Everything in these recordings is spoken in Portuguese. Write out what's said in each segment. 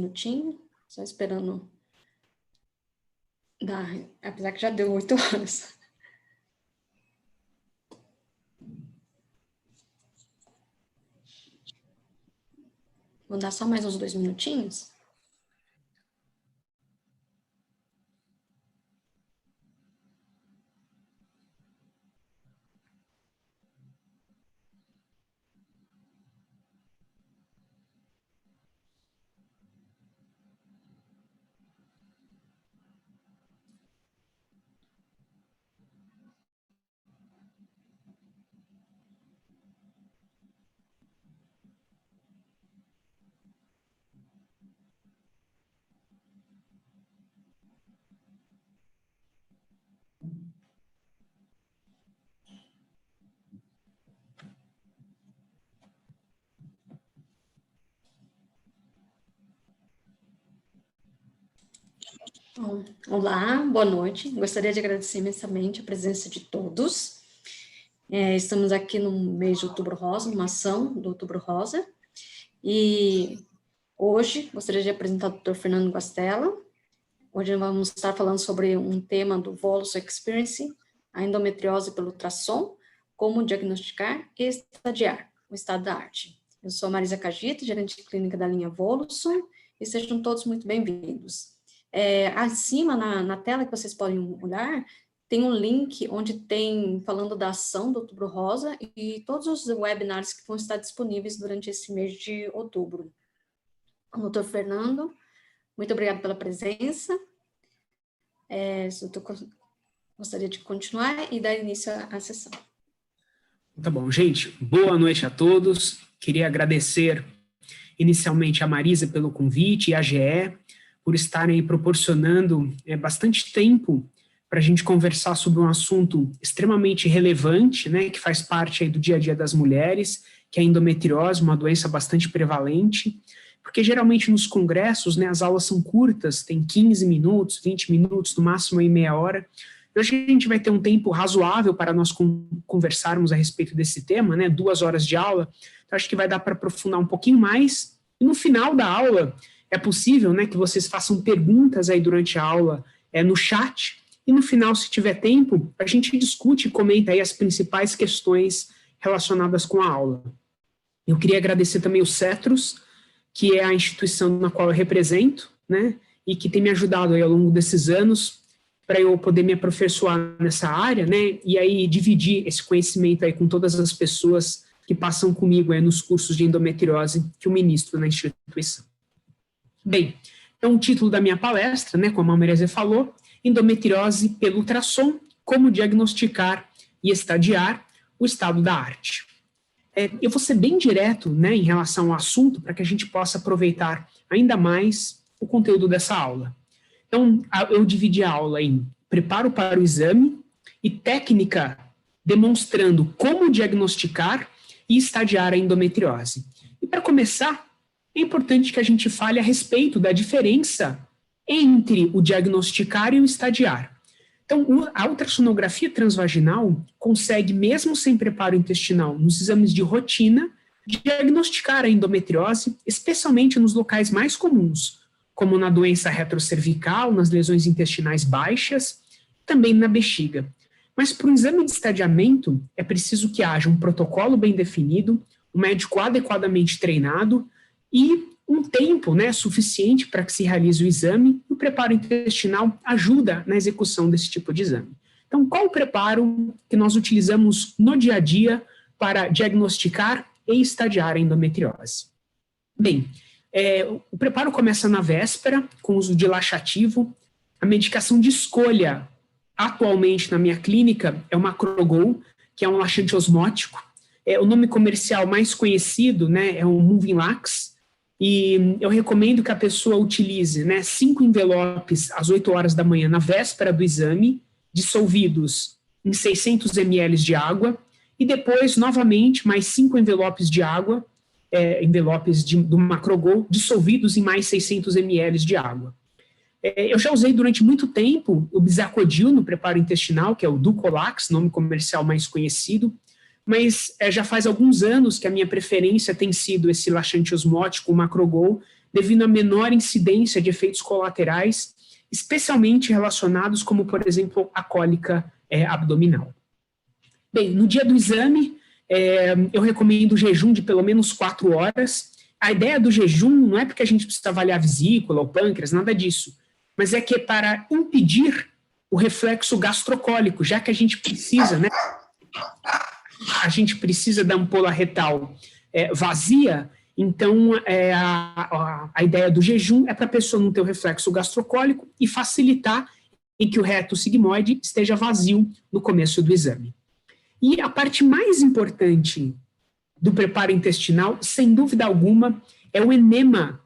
minutinho, só esperando dar, apesar que já deu 8 horas. Vou dar só mais uns 2 minutinhos. Bom, olá, boa noite. Gostaria de agradecer imensamente a presença de todos. Estamos aqui no mês de Outubro Rosa, numa ação do Outubro Rosa. E hoje gostaria de apresentar o Dr. Fernando Guastella. Hoje vamos estar falando sobre um tema do Volus Experience, a endometriose pelo ultrassom, como diagnosticar e estadiar o estado da arte. Eu sou a Marisa Cagito, gerente de clínica da linha Voluson, e sejam todos muito bem-vindos. Acima na tela que vocês podem olhar, tem um link onde tem falando da ação do Outubro Rosa e todos os webinars que vão estar disponíveis durante esse mês de outubro. Doutor Fernando, muito obrigada pela presença. Gostaria de continuar e dar início à sessão. Tá bom, gente. Boa noite a todos. Queria agradecer inicialmente a Marisa pelo convite e a GE por estarem proporcionando bastante tempo para a gente conversar sobre um assunto extremamente relevante, né, que faz parte aí do dia a dia das mulheres, que é a endometriose, uma doença bastante prevalente, porque geralmente nos congressos, né, as aulas são curtas, tem 15 minutos, 20 minutos, no máximo aí meia hora. Hoje a gente vai ter um tempo razoável para nós conversarmos a respeito desse tema, né, 2 horas de aula, então acho que vai dar para aprofundar um pouquinho mais, e no final da aula é possível, né, que vocês façam perguntas aí durante a aula no chat, e no final, se tiver tempo, a gente discute e comenta aí as principais questões relacionadas com a aula. Eu queria agradecer também o Cetros, que é a instituição na qual eu represento, né, e que tem me ajudado aí ao longo desses anos para eu poder me aperfeiçoar nessa área, né, e aí dividir esse conhecimento aí com todas as pessoas que passam comigo aí nos cursos de endometriose que eu ministro na instituição. Bem, então o título da minha palestra, né, como a Maria falou, endometriose pelo ultrassom, como diagnosticar e estadiar o estado da arte. Eu vou ser bem direto, né, em relação ao assunto, para que a gente possa aproveitar ainda mais o conteúdo dessa aula. Então, eu dividi a aula em preparo para o exame e técnica demonstrando como diagnosticar e estadiar a endometriose. E para começar, é importante que a gente fale a respeito da diferença entre o diagnosticar e o estadiar. Então, a ultrassonografia transvaginal consegue, mesmo sem preparo intestinal, nos exames de rotina, diagnosticar a endometriose, especialmente nos locais mais comuns, como na doença retrocervical, nas lesões intestinais baixas, também na bexiga. Mas para o exame de estadiamento, é preciso que haja um protocolo bem definido, um médico adequadamente treinado e um tempo, né, suficiente para que se realize o exame, e o preparo intestinal ajuda na execução desse tipo de exame. Então, qual o preparo que nós utilizamos no dia a dia para diagnosticar e estadiar a endometriose? Bem, o preparo começa na véspera, com o uso de laxativo. A medicação de escolha, atualmente na minha clínica, é o Macrogol, que é um laxante osmótico. O nome comercial mais conhecido, né, é o Movimlax, e eu recomendo que a pessoa utilize, né, 5 envelopes às 8 horas da manhã, na véspera do exame, dissolvidos em 600 ml de água, e depois, novamente, mais 5 envelopes de água, envelopes do Macrogol, dissolvidos em mais 600 ml de água. Eu já usei durante muito tempo o Bizacodil no preparo intestinal, que é o Ducolax, nome comercial mais conhecido, mas já faz alguns anos que a minha preferência tem sido esse laxante osmótico, o Macrogol, devido à menor incidência de efeitos colaterais, especialmente relacionados como, por exemplo, a cólica abdominal. Bem, no dia do exame, eu recomendo o jejum de pelo menos 4 horas. A ideia do jejum não é porque a gente precisa avaliar a vesícula ou pâncreas, nada disso, mas é que é para impedir o reflexo gastrocólico, já que a gente precisa, né? A gente precisa da ampola retal vazia, então a ideia do jejum é para a pessoa não ter o reflexo gastrocólico e facilitar em que o reto sigmoide esteja vazio no começo do exame. E a parte mais importante do preparo intestinal, sem dúvida alguma, é o enema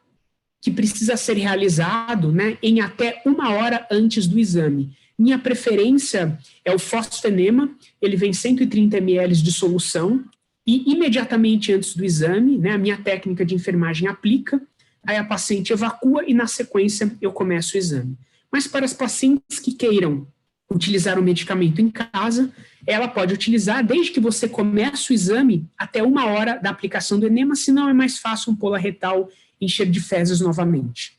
que precisa ser realizado, né, em até 1 hora antes do exame. Minha preferência é o fosfenema, ele vem 130 ml de solução, e imediatamente antes do exame, né, a minha técnica de enfermagem aplica, aí a paciente evacua e na sequência eu começo o exame. Mas para as pacientes que queiram utilizar o medicamento em casa, ela pode utilizar desde que você comece o exame até 1 hora da aplicação do enema, senão é mais fácil a ampola retal encher de fezes novamente.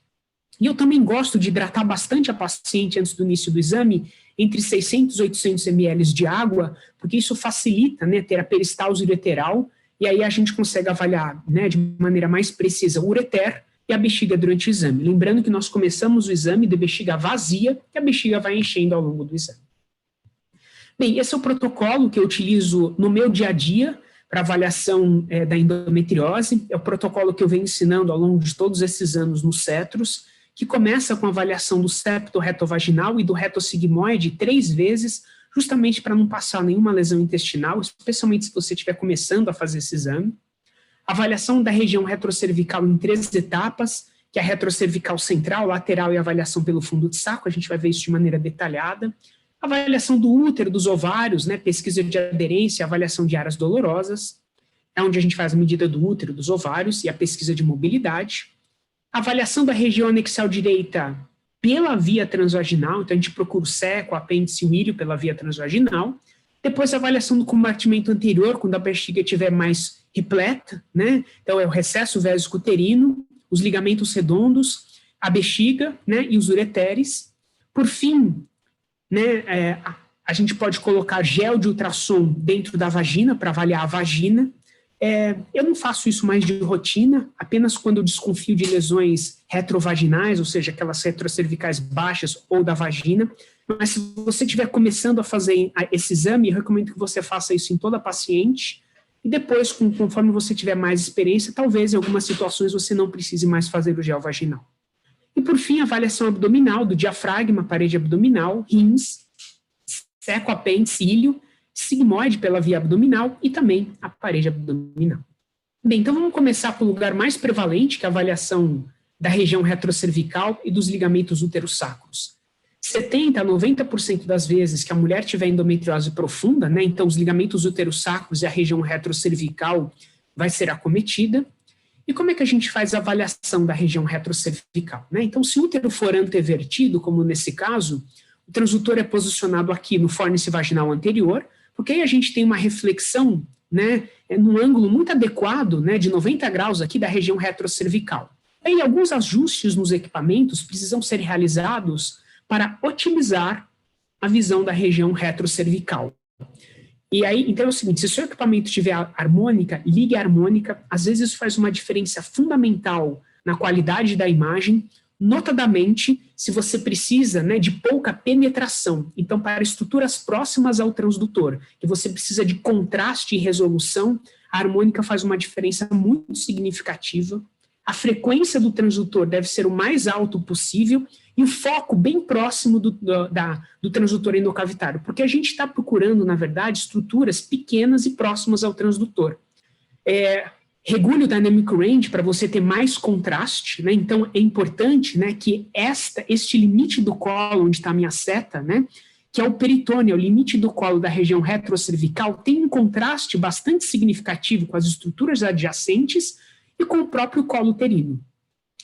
E eu também gosto de hidratar bastante a paciente antes do início do exame, entre 600 e 800 ml de água, porque isso facilita, né, ter a peristalse ureteral, e aí a gente consegue avaliar, né, de maneira mais precisa o ureter e a bexiga durante o exame. Lembrando que nós começamos o exame de bexiga vazia, e a bexiga vai enchendo ao longo do exame. Bem, esse é o protocolo que eu utilizo no meu dia a dia para avaliação da endometriose. É o protocolo que eu venho ensinando ao longo de todos esses anos nos cetros, que começa com a avaliação do septo retovaginal e do reto sigmoide 3 vezes, justamente para não passar nenhuma lesão intestinal, especialmente se você estiver começando a fazer esse exame. Avaliação da região retrocervical em 3 etapas, que é a retrocervical central, lateral e avaliação pelo fundo de saco, a gente vai ver isso de maneira detalhada. Avaliação do útero, dos ovários, né, pesquisa de aderência, avaliação de áreas dolorosas, é onde a gente faz a medida do útero, dos ovários e a pesquisa de mobilidade. Avaliação da região anexial direita pela via transvaginal, então a gente procura o seco, o apêndice e o íleo pela via transvaginal. Depois a avaliação do compartimento anterior, quando a bexiga estiver mais repleta, né? Então é o recesso vesículo-uterino, os ligamentos redondos, a bexiga, né, e os ureteres. Por fim, né, a gente pode colocar gel de ultrassom dentro da vagina para avaliar a vagina. Eu não faço isso mais de rotina, apenas quando eu desconfio de lesões retrovaginais, ou seja, aquelas retrocervicais baixas ou da vagina. Mas se você estiver começando a fazer esse exame, eu recomendo que você faça isso em toda paciente. E depois, conforme você tiver mais experiência, talvez em algumas situações você não precise mais fazer o gel vaginal. E por fim, a avaliação abdominal do diafragma, parede abdominal, rins, seco, apêndice, íleo, sigmoide pela via abdominal e também a parede abdominal. Bem, então vamos começar pelo lugar mais prevalente, que é a avaliação da região retrocervical e dos ligamentos útero-sacros. 70% a 90% das vezes que a mulher tiver endometriose profunda, né, então os ligamentos útero-sacros e a região retrocervical vai ser acometida. E como é que a gente faz a avaliação da região retrocervical, né? Então, se o útero for antevertido, como nesse caso, o transdutor é posicionado aqui no fórnice vaginal anterior, porque aí a gente tem uma reflexão, né, num ângulo muito adequado, né, de 90 graus aqui da região retrocervical. Aí alguns ajustes nos equipamentos precisam ser realizados para otimizar a visão da região retrocervical. E aí, então é o seguinte, se o seu equipamento tiver harmônica, ligue a harmônica, às vezes isso faz uma diferença fundamental na qualidade da imagem, notadamente se você precisa, né, de pouca penetração. Então, para estruturas próximas ao transdutor, que você precisa de contraste e resolução, a harmônica faz uma diferença muito significativa. A frequência do transdutor deve ser o mais alto possível e o foco bem próximo do transdutor endocavitário, porque a gente está procurando, na verdade, estruturas pequenas e próximas ao transdutor. Regule o dynamic range para você ter mais contraste, né? Então é importante, né, que este limite do colo, onde está a minha seta, né, que é o peritônio, o limite do colo da região retrocervical, tem um contraste bastante significativo com as estruturas adjacentes e com o próprio colo uterino.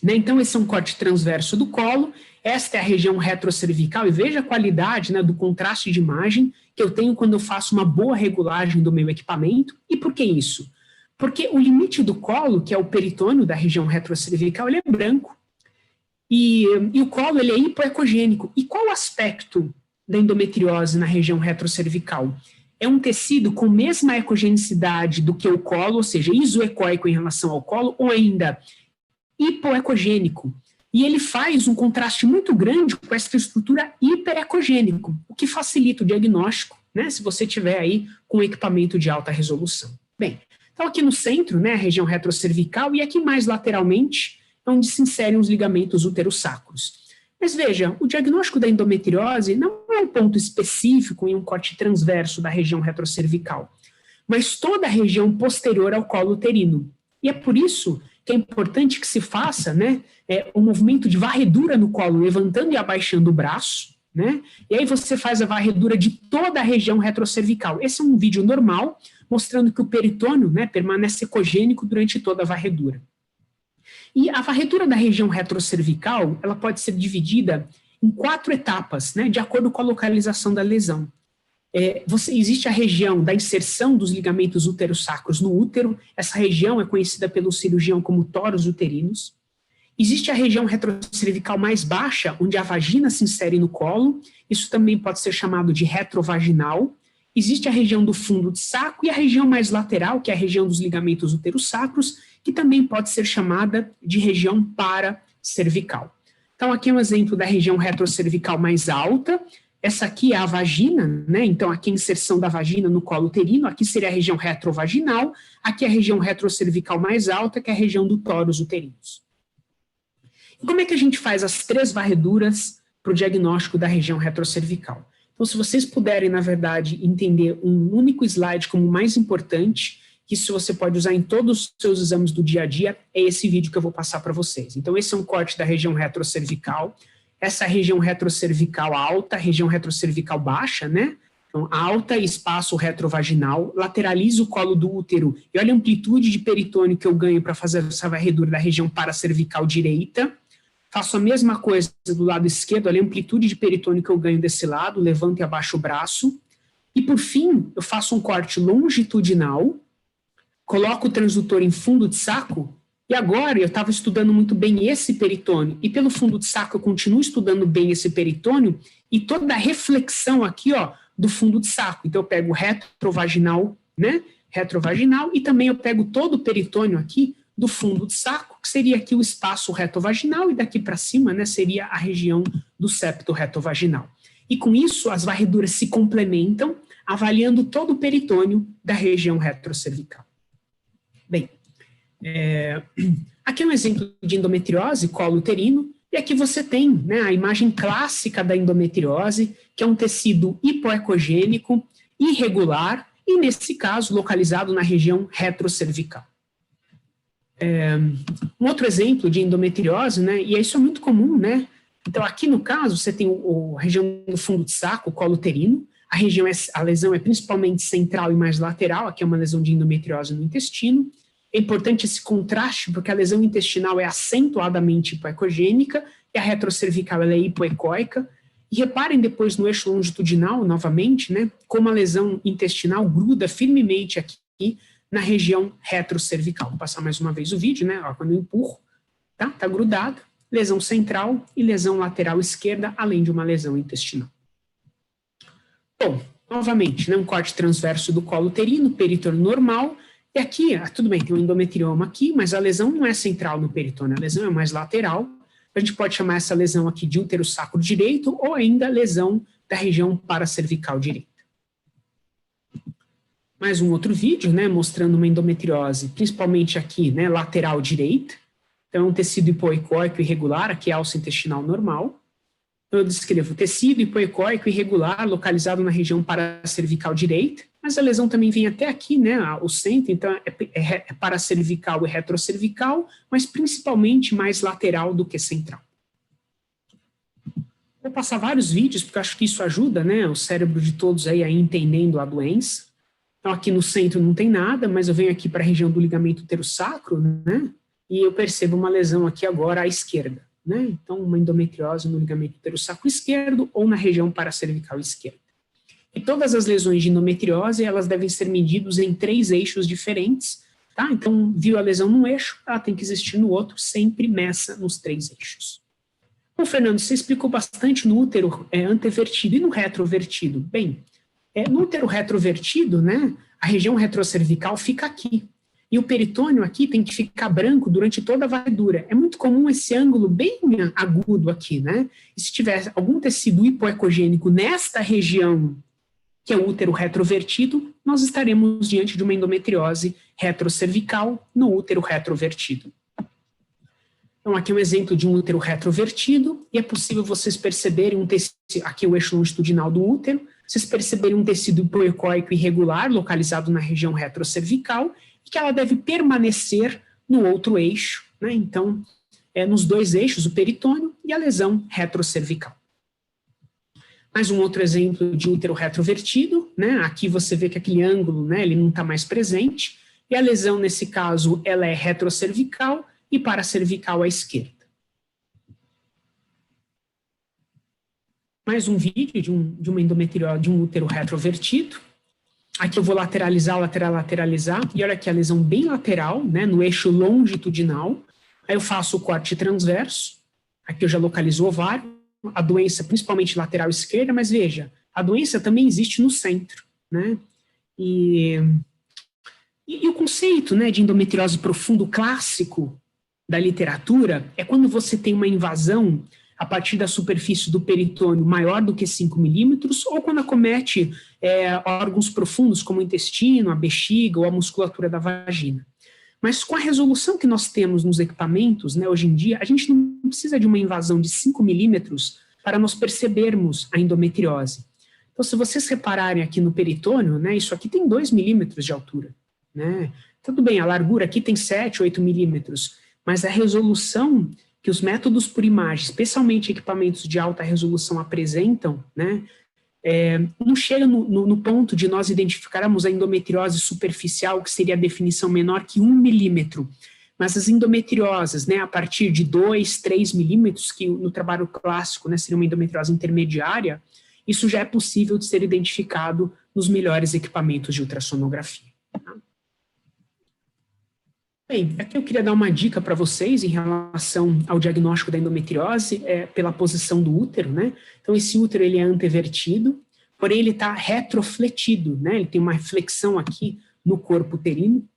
Né? Então esse é um corte transverso do colo, esta é a região retrocervical, e veja a qualidade, né, do contraste de imagem que eu tenho quando eu faço uma boa regulagem do meu equipamento. E por que isso? Porque o limite do colo, que é o peritônio da região retrocervical, ele é branco. E o colo, ele é hipoecogênico. E qual o aspecto da endometriose na região retrocervical? É um tecido com mesma ecogenicidade do que o colo, ou seja, isoecoico em relação ao colo, ou ainda hipoecogênico. E ele faz um contraste muito grande com essa estrutura hiperecogênico, o que facilita o diagnóstico, né, se você tiver aí com equipamento de alta resolução. Bem, então aqui no centro, né, a região retrocervical, e aqui mais lateralmente, é onde se inserem os ligamentos uterossacros. Mas veja, o diagnóstico da endometriose não é um ponto específico em um corte transverso da região retrocervical, mas toda a região posterior ao colo uterino. E é por isso que é importante que se faça, né, um movimento de varredura no colo, levantando e abaixando o braço, né, e aí você faz a varredura de toda a região retrocervical. Esse é um vídeo normal, mostrando que o peritônio, né, permanece ecogênico durante toda a varredura. E a varredura da região retrocervical, ela pode ser dividida em 4 etapas, né, de acordo com a localização da lesão. Existe a região da inserção dos ligamentos uterossacros no útero, essa região é conhecida pelo cirurgião como toros uterinos. Existe a região retrocervical mais baixa, onde a vagina se insere no colo, isso também pode ser chamado de retrovaginal. Existe a região do fundo de saco e a região mais lateral, que é a região dos ligamentos uterossacros, que também pode ser chamada de região paracervical. Então, aqui é um exemplo da região retrocervical mais alta. Essa aqui é a vagina, né? Então, aqui é a inserção da vagina no colo uterino, aqui seria a região retrovaginal, aqui é a região retrocervical mais alta, que é a região do tórax uterinos. E como é que a gente faz as 3 varreduras para o diagnóstico da região retrocervical? Então, se vocês puderem, na verdade, entender um único slide como o mais importante, que isso você pode usar em todos os seus exames do dia a dia, é esse vídeo que eu vou passar para vocês. Então, esse é um corte da região retrocervical, essa região retrocervical alta, região retrocervical baixa, né? Então, alta, espaço retrovaginal, lateralizo o colo do útero, e olha a amplitude de peritônio que eu ganho para fazer essa varredura da região paracervical direita. Faço a mesma coisa do lado esquerdo, olha a amplitude de peritônio que eu ganho desse lado, levanto e abaixo o braço. E, por fim, eu faço um corte longitudinal, coloco o transdutor em fundo de saco, e agora eu estava estudando muito bem esse peritônio, e pelo fundo de saco eu continuo estudando bem esse peritônio, e toda a reflexão aqui, ó, do fundo de saco. Então eu pego o retrovaginal, né, retrovaginal, e também eu pego todo o peritônio aqui do fundo de saco, que seria aqui o espaço retovaginal, e daqui para cima, né, seria a região do septo retovaginal. E com isso, as varreduras se complementam, avaliando todo o peritônio da região retrocervical. Bem, aqui é um exemplo de endometriose, colo uterino, e aqui você tem, né, a imagem clássica da endometriose, que é um tecido hipoecogênico, irregular, e nesse caso, localizado na região retrocervical. Um outro exemplo de endometriose, né, e isso é muito comum, né, então aqui no caso você tem a região do fundo de saco, o colo uterino, a lesão é principalmente central e mais lateral, aqui é uma lesão de endometriose no intestino. É importante esse contraste, porque a lesão intestinal é acentuadamente hipoecogênica e a retrocervical ela é hipoecóica. E reparem depois no eixo longitudinal, novamente, né, como a lesão intestinal gruda firmemente aqui na região retrocervical. Vou passar mais uma vez o vídeo, né, ó, quando eu empurro, tá grudado, lesão central e lesão lateral esquerda, além de uma lesão intestinal. Bom, novamente, né, um corte transverso do colo uterino, peritônio normal. E aqui, tudo bem, tem um endometrioma aqui, mas a lesão não é central no peritônio, a lesão é mais lateral. A gente pode chamar essa lesão aqui de útero-sacro direito ou ainda lesão da região paracervical direita. Mais um outro vídeo, né, mostrando uma endometriose, principalmente aqui, né, lateral direita. Então, é um tecido hipoecóico irregular, aqui é alça intestinal normal. Eu descrevo tecido hipoecóico irregular localizado na região paracervical direita, mas a lesão também vem até aqui, né, o centro, então é paracervical e retrocervical, mas principalmente mais lateral do que central. Vou passar vários vídeos, porque eu acho que isso ajuda, né, o cérebro de todos aí a ir entendendo a doença. Então aqui no centro não tem nada, mas eu venho aqui para a região do ligamento uterossacro, né, e eu percebo uma lesão aqui agora à esquerda. Né? Então, uma endometriose no ligamento uterossacro esquerdo ou na região paracervical esquerda. E todas as lesões de endometriose, elas devem ser medidas em 3 eixos diferentes, tá? Então, viu a lesão num eixo, ela tem que existir no outro, sempre meça nos 3 eixos. Bom, Fernando, você explicou bastante no útero antevertido e no retrovertido. Bem, no útero retrovertido, né, a região retrocervical fica aqui. E o peritônio aqui tem que ficar branco durante toda a varredura. É muito comum esse ângulo bem agudo aqui, né? E se tiver algum tecido hipoecogênico nesta região, que é o útero retrovertido, nós estaremos diante de uma endometriose retrocervical no útero retrovertido. Então, aqui é um exemplo de um útero retrovertido, e é possível vocês perceberem um tecido, aqui é o eixo longitudinal do útero, vocês perceberem um tecido hipoecóico irregular localizado na região retrocervical, e que ela deve permanecer no outro eixo, né? Então, nos 2 eixos, o peritônio e a lesão retrocervical. Mais um outro exemplo de útero retrovertido, né? Aqui você vê que aquele ângulo, né, ele não está mais presente, e a lesão, nesse caso, ela é retrocervical e paracervical à esquerda. Mais um vídeo de uma endometriose, de um útero retrovertido. Aqui eu vou lateralizar, e olha aqui a lesão bem lateral, né, no eixo longitudinal. Aí eu faço o corte transverso, aqui eu já localizo o ovário, a doença principalmente lateral esquerda, mas veja, a doença também existe no centro, né, e o conceito, né, de endometriose profundo clássico da literatura é quando você tem uma invasão a partir da superfície do peritônio maior do que 5 milímetros, ou quando acomete órgãos profundos como o intestino, a bexiga ou a musculatura da vagina. Mas com a resolução que nós temos nos equipamentos, né, hoje em dia, a gente não precisa de uma invasão de 5 milímetros para nós percebermos a endometriose. Então, se vocês repararem aqui no peritônio, né, isso aqui tem 2 milímetros de altura, né? Tudo bem, a largura aqui tem 7, 8 milímetros, mas a resolução que os métodos por imagem, especialmente equipamentos de alta resolução, apresentam, né, não chega no ponto de nós identificarmos a endometriose superficial, que seria a definição menor que 1 milímetro, mas as endometrioses, né, a partir de 2, 3 milímetros, que no trabalho clássico, né, seria uma endometriose intermediária, isso já é possível de ser identificado nos melhores equipamentos de ultrassonografia. Tá? Bem, aqui eu queria dar uma dica para vocês em relação ao diagnóstico da endometriose, pela posição do útero, né? Então, esse útero, ele é antevertido, porém ele está retrofletido, né? Ele tem uma flexão aqui no corpo uterino.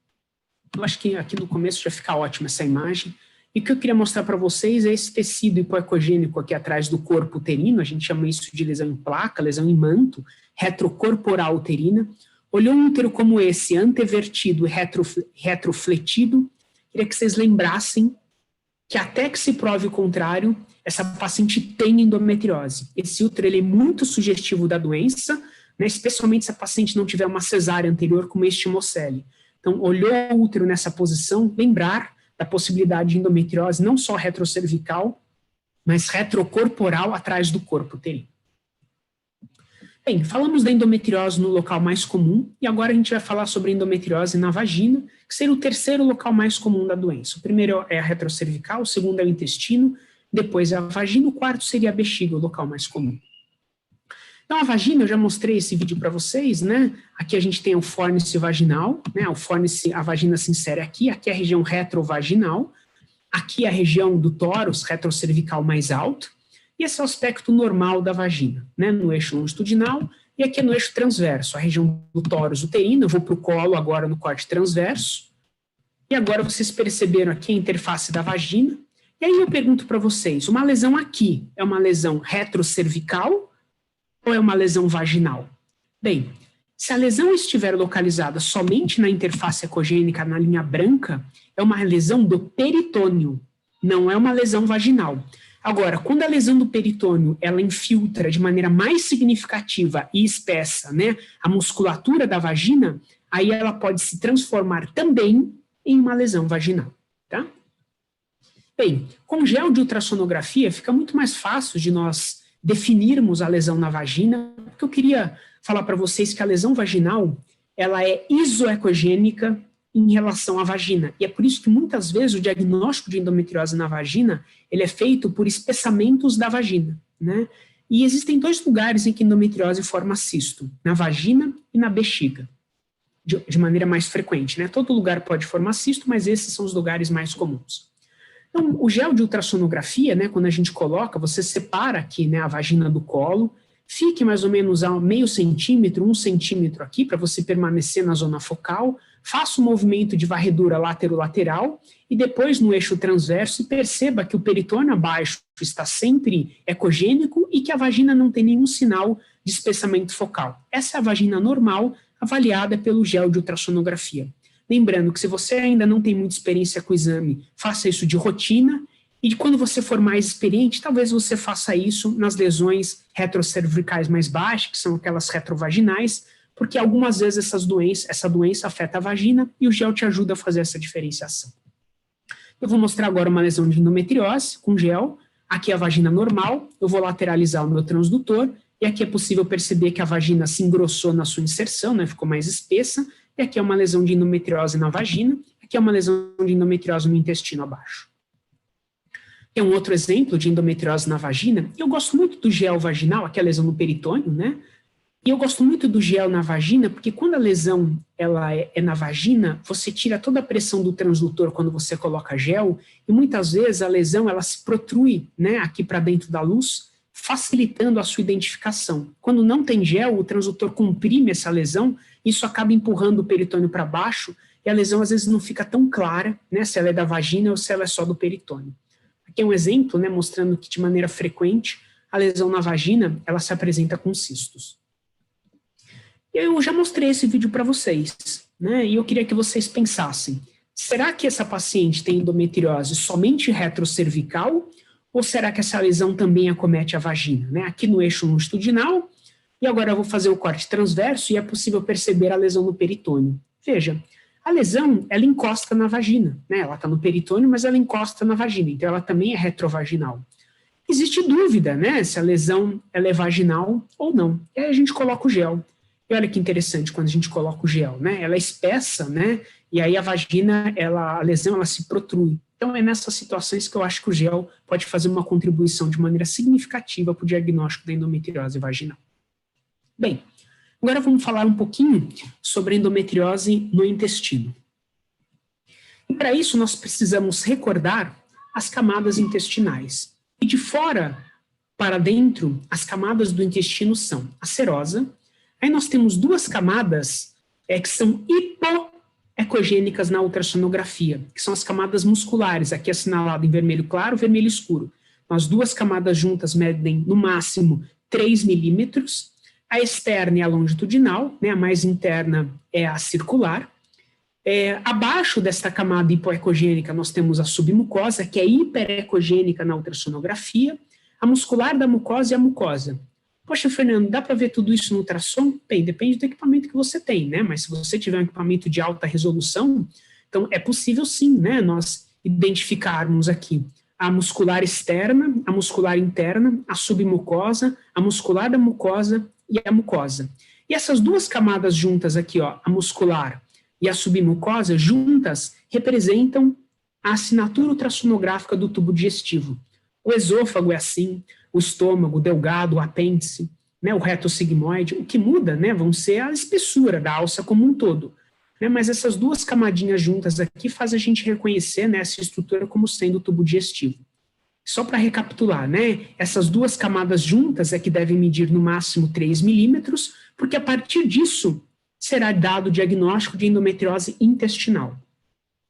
Eu acho que aqui no começo já fica ótima essa imagem. E o que eu queria mostrar para vocês é esse tecido hipoecogênico aqui atrás do corpo uterino, a gente chama isso de lesão em placa, lesão em manto, retrocorporal uterina. Olhou um útero como esse, antevertido e retrofletido, queria que vocês lembrassem que até que se prove o contrário, essa paciente tem endometriose. Esse útero, ele é muito sugestivo da doença, né, especialmente se a paciente não tiver uma cesárea anterior como este Moselle. Então, olhou o útero nessa posição, lembrar da possibilidade de endometriose não só retrocervical, mas retrocorporal atrás do corpo uterino. Bem, falamos da endometriose no local mais comum, e agora a gente vai falar sobre a endometriose na vagina, que seria o terceiro local mais comum da doença. O primeiro é a retrocervical, o segundo é o intestino, depois é a vagina, o quarto seria a bexiga, o local mais comum. Então, a vagina, eu já mostrei esse vídeo para vocês, né? Aqui a gente tem o fórnice vaginal, né? O fórnice, a vagina se insere aqui é a região retrovaginal, aqui é a região do tórax retrocervical mais alto, e esse é o aspecto normal da vagina, né? No eixo longitudinal, e aqui é no eixo transverso, a região do tórax uterino. Eu vou para o colo agora no corte transverso, e agora vocês perceberam aqui a interface da vagina, e aí eu pergunto para vocês, uma lesão aqui é uma lesão retrocervical ou é uma lesão vaginal? Bem, se a lesão estiver localizada somente na interface ecogênica, na linha branca, é uma lesão do peritônio, não é uma lesão vaginal. Agora, quando a lesão do peritônio, ela infiltra de maneira mais significativa e espessa, né, a musculatura da vagina, aí ela pode se transformar também em uma lesão vaginal, tá? Bem, com gel de ultrassonografia fica muito mais fácil de nós definirmos a lesão na vagina, porque eu queria falar para vocês que a lesão vaginal, ela é isoecogênica em relação à vagina, e é por isso que muitas vezes o diagnóstico de endometriose na vagina, ele é feito por espessamentos da vagina, né? E existem 2 lugares em que endometriose forma cisto, na vagina e na bexiga. de maneira mais frequente, né? Todo lugar pode formar cisto, mas esses são os lugares mais comuns. Então, o gel de ultrassonografia, né, quando a gente coloca, você separa aqui, né, a vagina do colo, fique mais ou menos a meio centímetro, 1 centímetro aqui, para você permanecer na zona focal, faça o movimento de varredura lateral e depois no eixo transverso e perceba que o peritônio abaixo está sempre ecogênico e que a vagina não tem nenhum sinal de espessamento focal. Essa é a vagina normal, avaliada pelo gel de ultrassonografia. Lembrando que se você ainda não tem muita experiência com o exame, faça isso de rotina, e quando você for mais experiente, talvez você faça isso nas lesões retrocervicais mais baixas, que são aquelas retrovaginais, porque algumas vezes essa doença afeta a vagina e o gel te ajuda a fazer essa diferenciação. Eu vou mostrar agora uma lesão de endometriose com gel. Aqui é a vagina normal, eu vou lateralizar o meu transdutor, e aqui é possível perceber que a vagina se engrossou na sua inserção, né, ficou mais espessa, e aqui é uma lesão de endometriose na vagina, aqui é uma lesão de endometriose no intestino abaixo. É um outro exemplo de endometriose na vagina. Eu gosto muito do gel vaginal, aqui é a lesão no peritônio, né? E eu gosto muito do gel na vagina, porque quando a lesão ela é na vagina, você tira toda a pressão do transdutor quando você coloca gel, e muitas vezes a lesão ela se protrui, né, aqui para dentro da luz, facilitando a sua identificação. Quando não tem gel, o transdutor comprime essa lesão, isso acaba empurrando o peritônio para baixo, e a lesão às vezes não fica tão clara, né, se ela é da vagina ou se ela é só do peritônio. Aqui é um exemplo, né, mostrando que de maneira frequente a lesão na vagina, ela se apresenta com cistos. Eu já mostrei esse vídeo para vocês, né, e eu queria que vocês pensassem, será que essa paciente tem endometriose somente retrocervical, ou será que essa lesão também acomete a vagina? Né? Aqui no eixo longitudinal, e agora eu vou fazer o corte transverso e é possível perceber a lesão no peritônio. Veja, a lesão, ela encosta na vagina, né? Ela está no peritônio, mas ela encosta na vagina, então ela também é retrovaginal. Existe dúvida, né, se a lesão ela é vaginal ou não. E aí a gente coloca o gel. E olha que interessante quando a gente coloca o gel, né? Ela é espessa, né? E aí a vagina, a lesão, ela se protrui. Então, é nessas situações que eu acho que o gel pode fazer uma contribuição de maneira significativa para o diagnóstico da endometriose vaginal. Bem, agora vamos falar um pouquinho sobre a endometriose no intestino. E para isso, nós precisamos recordar as camadas intestinais. E de fora para dentro, as camadas do intestino são a serosa. Aí nós temos duas camadas que são hipoecogênicas na ultrassonografia, que são as camadas musculares, aqui assinalado em vermelho claro, vermelho escuro. Então, as duas camadas juntas medem, no máximo, 3 milímetros. A externa é a longitudinal, né, a mais interna é a circular. Abaixo desta camada hipoecogênica, nós temos a submucosa, que é hiperecogênica na ultrassonografia. A muscular da mucosa e a mucosa. Poxa, Fernando, dá para ver tudo isso no ultrassom? Bem, depende do equipamento que você tem, né? Mas se você tiver um equipamento de alta resolução, então é possível sim, né? Nós identificarmos aqui a muscular externa, a muscular interna, a submucosa, a muscular da mucosa e a mucosa. E essas duas camadas juntas aqui, ó, a muscular e a submucosa, juntas, representam a assinatura ultrassonográfica do tubo digestivo. O esôfago é assim, o estômago, o delgado, o apêndice, né, o reto sigmoide. O que muda, né, vão ser a espessura da alça como um todo. Né, mas essas duas camadinhas juntas aqui fazem a gente reconhecer, né, essa estrutura como sendo o tubo digestivo. Só para recapitular, né, essas duas camadas juntas é que devem medir no máximo 3 milímetros, porque a partir disso será dado o diagnóstico de endometriose intestinal.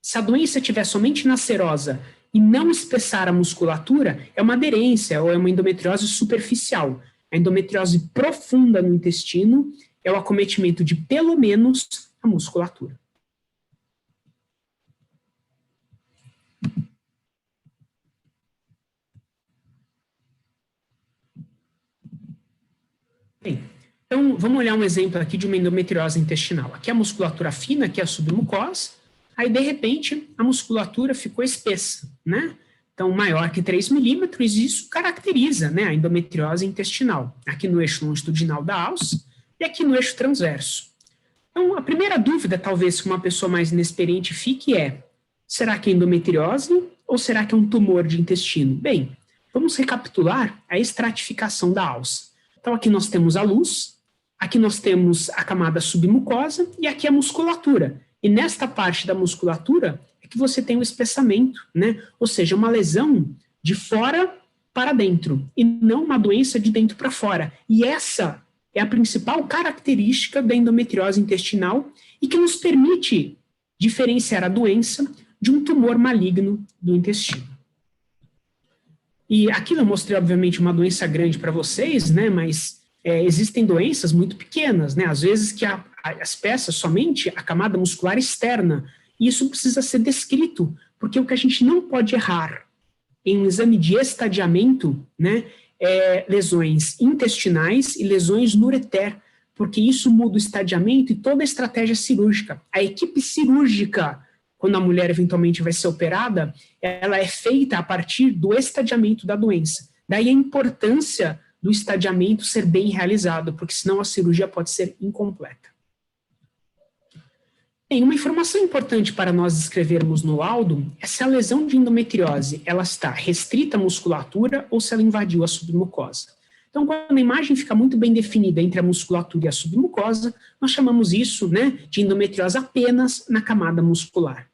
Se a doença estiver somente na serosa e não espessar a musculatura, é uma aderência ou é uma endometriose superficial. A endometriose profunda no intestino é o acometimento de pelo menos a musculatura. Bem, então vamos olhar um exemplo aqui de uma endometriose intestinal. Aqui é a musculatura fina, aqui é a submucosa. Aí, de repente, a musculatura ficou espessa, né? Então, maior que 3 milímetros, e isso caracteriza, né, a endometriose intestinal, aqui no eixo longitudinal da alça e aqui no eixo transverso. Então, a primeira dúvida, talvez, que uma pessoa mais inexperiente fique é, será que é endometriose ou será que é um tumor de intestino? Bem, vamos recapitular a estratificação da alça. Então, aqui nós temos a luz, aqui nós temos a camada submucosa e aqui a musculatura. E nesta parte da musculatura é que você tem o espessamento, né? Ou seja, uma lesão de fora para dentro, e não uma doença de dentro para fora. E essa é a principal característica da endometriose intestinal e que nos permite diferenciar a doença de um tumor maligno do intestino. E aqui eu mostrei, obviamente, uma doença grande para vocês, né? Mas existem doenças muito pequenas, né? Às vezes que as peças, somente a camada muscular externa, e isso precisa ser descrito, porque o que a gente não pode errar em um exame de estadiamento, né, lesões intestinais e lesões no ureter, porque isso muda o estadiamento e toda a estratégia cirúrgica. A equipe cirúrgica, quando a mulher eventualmente vai ser operada, ela é feita a partir do estadiamento da doença. Daí a importância do estadiamento ser bem realizado, porque senão a cirurgia pode ser incompleta. Bem, uma informação importante para nós descrevermos no laudo é se a lesão de endometriose ela está restrita à musculatura ou se ela invadiu a submucosa. Então, quando a imagem fica muito bem definida entre a musculatura e a submucosa, nós chamamos isso, né, de endometriose apenas na camada muscular.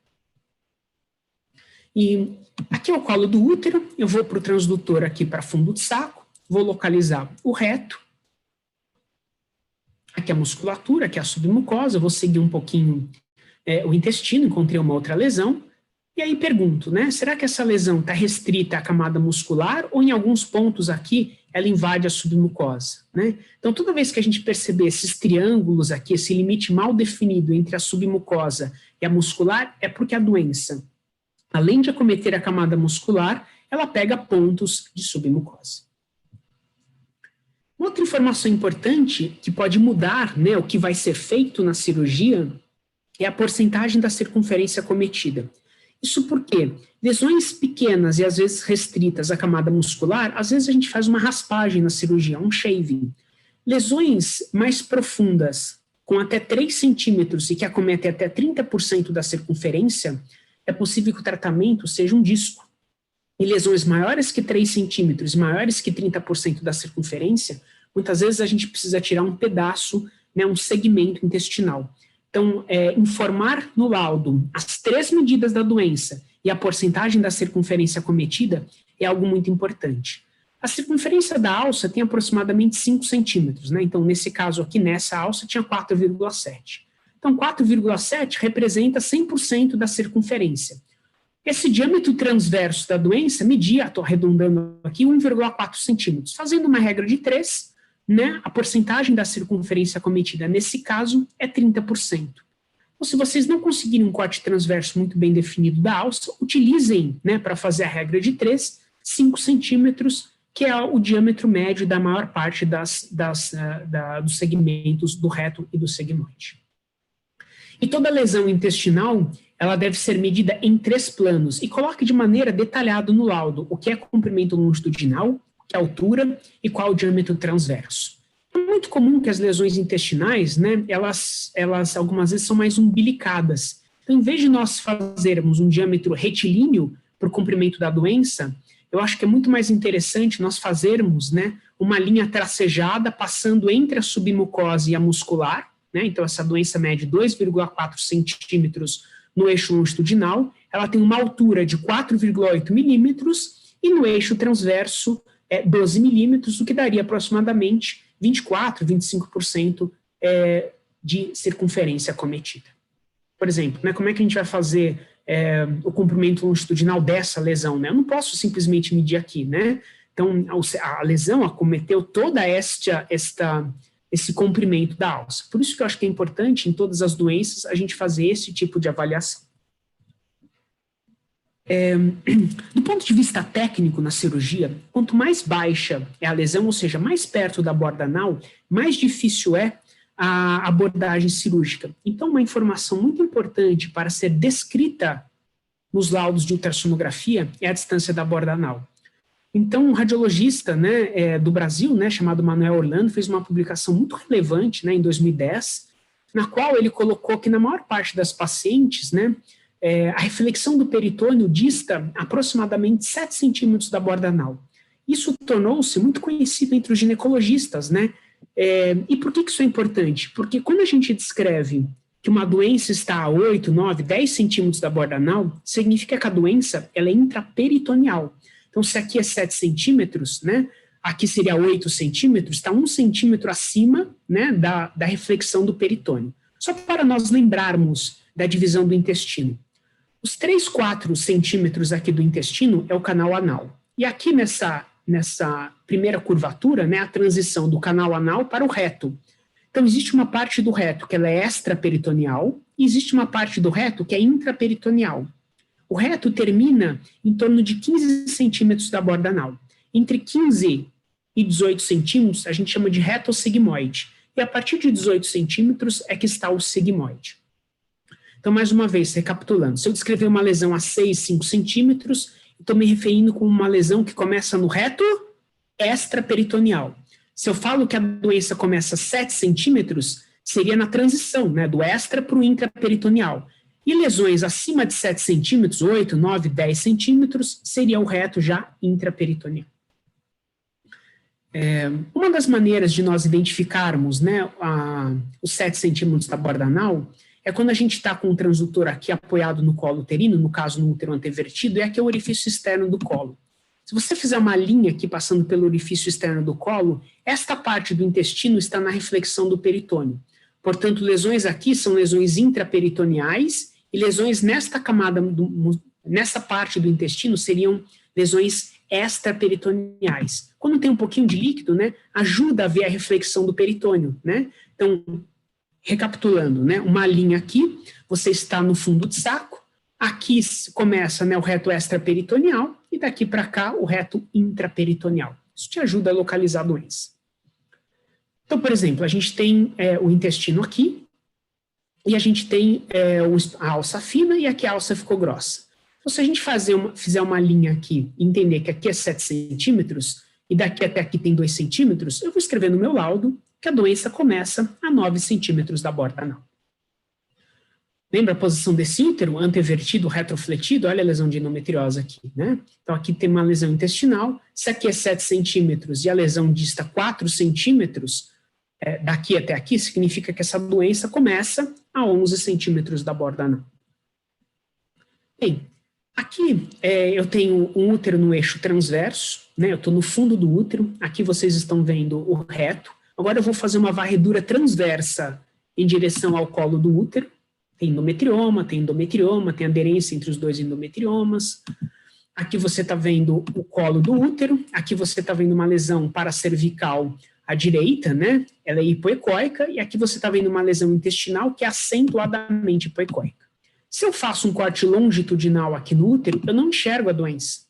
E aqui é o colo do útero, eu vou para o transdutor aqui para fundo de saco, vou localizar o reto, aqui a musculatura, aqui a submucosa, vou seguir um pouquinho o intestino, encontrei uma outra lesão, e aí pergunto, né, será que essa lesão está restrita à camada muscular ou em alguns pontos aqui ela invade a submucosa, né? Então, toda vez que a gente perceber esses triângulos aqui, esse limite mal definido entre a submucosa e a muscular, é porque a doença, além de acometer a camada muscular, ela pega pontos de submucosa. Uma outra informação importante que pode mudar, né, o que vai ser feito na cirurgia é a porcentagem da circunferência acometida. Isso porque lesões pequenas e às vezes restritas à camada muscular, às vezes a gente faz uma raspagem na cirurgia, um shaving. Lesões mais profundas, com até 3 centímetros e que acometem até 30% da circunferência, é possível que o tratamento seja um disco. E lesões maiores que 3 centímetros, maiores que 30% da circunferência, muitas vezes a gente precisa tirar um pedaço, né, um segmento intestinal. Então, informar no laudo as 3 medidas da doença e a porcentagem da circunferência acometida é algo muito importante. A circunferência da alça tem aproximadamente 5 centímetros, né? Então, nesse caso aqui, nessa alça, tinha 4,7. Então, 4,7 representa 100% da circunferência. Esse diâmetro transverso da doença media, estou arredondando aqui, 1,4 centímetros. Fazendo uma regra de 3, né, a porcentagem da circunferência acometida nesse caso é 30%. Então, se vocês não conseguirem um corte transverso muito bem definido da alça, utilizem, né, para fazer a regra de 3, 5 centímetros, que é o diâmetro médio da maior parte dos segmentos do reto e do sigmoide. E toda lesão intestinal, ela deve ser medida em 3 planos, e coloque de maneira detalhada no laudo o que é comprimento longitudinal, que é a altura e qual o diâmetro transverso. É muito comum que as lesões intestinais, né, elas algumas vezes são mais umbilicadas. Então, em vez de nós fazermos um diâmetro retilíneo para o comprimento da doença, eu acho que é muito mais interessante nós fazermos, né, uma linha tracejada passando entre a submucosa e a muscular, né, então essa doença mede 2,4 centímetros no eixo longitudinal, ela tem uma altura de 4,8 milímetros e no eixo transverso 12 milímetros, o que daria aproximadamente 24, 25% de circunferência acometida. Por exemplo, né, como é que a gente vai fazer o comprimento longitudinal dessa lesão? Né? Eu não posso simplesmente medir aqui, né? Então, a lesão acometeu toda esse comprimento da alça. Por isso que eu acho que é importante, em todas as doenças, a gente fazer esse tipo de avaliação. Do ponto de vista técnico na cirurgia, quanto mais baixa é a lesão, ou seja, mais perto da borda anal, mais difícil é a abordagem cirúrgica. Então, uma informação muito importante para ser descrita nos laudos de ultrassonografia é a distância da borda anal. Então, um radiologista, né, do Brasil, né, chamado Manuel Orlando, fez uma publicação muito relevante, né, em 2010, na qual ele colocou que na maior parte das pacientes, né, a reflexão do peritônio dista aproximadamente 7 centímetros da borda anal. Isso tornou-se muito conhecido entre os ginecologistas, né, E por que isso é importante? Porque quando a gente descreve que uma doença está a 8, 9, 10 centímetros da borda anal, significa que a doença ela é intraperitoneal. Então, se aqui é 7 centímetros, né, aqui seria 8 centímetros, está 1 centímetro acima, né, da reflexão do peritônio. Só para nós lembrarmos da divisão do intestino. Os 3, 4 centímetros aqui do intestino é o canal anal. E aqui nessa primeira curvatura, né, a transição do canal anal para o reto. Então, existe uma parte do reto que ela é extraperitoneal e existe uma parte do reto que é intraperitoneal. O reto termina em torno de 15 centímetros da borda anal. Entre 15 e 18 centímetros, a gente chama de reto sigmoide. E a partir de 18 centímetros é que está o sigmoide. Então, mais uma vez, recapitulando. Se eu descrever uma lesão a 6, 5 centímetros, estou me referindo com uma lesão que começa no reto extraperitoneal. Se eu falo que a doença começa a 7 centímetros, seria na transição, né, do extra para o intraperitoneal. E lesões acima de 7 centímetros, 8, 9, 10 centímetros, seria o reto já intraperitoneal. Uma das maneiras de nós identificarmos, né, os 7 centímetros da borda anal é quando a gente está com o transdutor aqui apoiado no colo uterino, no caso no útero antevertido, e aqui é o orifício externo do colo. Se você fizer uma linha aqui passando pelo orifício externo do colo, esta parte do intestino está na reflexão do peritônio. Portanto, lesões aqui são lesões intraperitoneais e lesões nesta camada, nessa parte do intestino seriam lesões extraperitoneais. Quando tem um pouquinho de líquido, né, ajuda a ver a reflexão do peritônio, né? Então, recapitulando, né, uma linha aqui, você está no fundo de saco, aqui começa, né, o reto extraperitoneal e daqui para cá o reto intraperitoneal. Isso te ajuda a localizar a doença. Então, por exemplo, a gente tem o intestino aqui e a gente tem a alça fina e aqui a alça ficou grossa. Então, se a gente fizer uma linha aqui e entender que aqui é 7 centímetros e daqui até aqui tem 2 centímetros, eu vou escrever no meu laudo que a doença começa a 9 centímetros da borda anal. Lembra a posição desse útero, antevertido, retrofletido? Olha a lesão de endometriose aqui, né? Então, aqui tem uma lesão intestinal, se aqui é 7 centímetros e a lesão dista 4 centímetros, daqui até aqui, significa que essa doença começa a 11 centímetros da borda anal. Bem, aqui eu tenho um útero no eixo transverso, né? Eu estou no fundo do útero, aqui vocês estão vendo o reto. Agora eu vou fazer uma varredura transversa em direção ao colo do útero. Tem endometrioma, tem aderência entre os dois endometriomas. Aqui você está vendo o colo do útero, aqui você está vendo uma lesão paracervical à direita, né? Ela é hipoecóica, e aqui você está vendo uma lesão intestinal que é acentuadamente hipoecóica. Se eu faço um corte longitudinal aqui no útero, eu não enxergo a doença.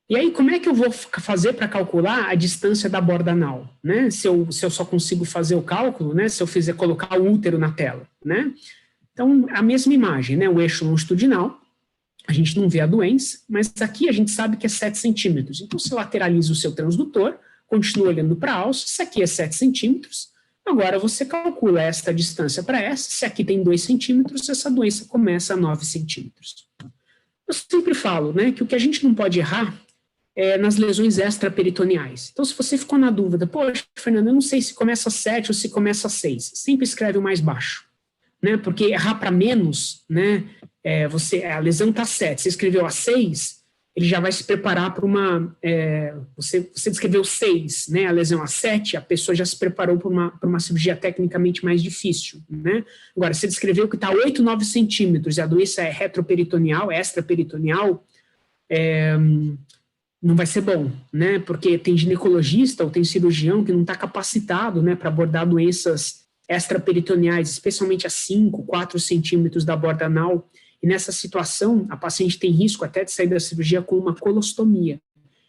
E aí, como é que eu vou fazer para calcular a distância da borda anal, né? Se eu só consigo fazer o cálculo, né? Se eu colocar o útero na tela, né? Então, a mesma imagem, né? O eixo longitudinal, a gente não vê a doença, mas aqui a gente sabe que é 7 centímetros. Então, você lateraliza o seu transdutor, continua olhando para a alça, se aqui é 7 centímetros, agora você calcula esta distância para essa, se aqui tem 2 centímetros, essa doença começa a 9 centímetros. Eu sempre falo, né, que o que a gente não pode errar nas lesões extraperitoneais. Então, se você ficou na dúvida, poxa, Fernando, eu não sei se começa a 7 ou se começa a 6, sempre escreve o mais baixo, né, porque errar para menos, né, a lesão está 7, você escreveu a 6, ele já vai se preparar para uma, você descreveu 6, né, a lesão a 7, a pessoa já se preparou para uma cirurgia tecnicamente mais difícil, né. Agora, você descreveu que está 8, 9 centímetros, e a doença é retroperitoneal, extraperitoneal, não vai ser bom, né, porque tem ginecologista ou tem cirurgião que não está capacitado, né, para abordar doenças extraperitoneais, especialmente a 5, 4 centímetros da borda anal, e nessa situação, a paciente tem risco até de sair da cirurgia com uma colostomia.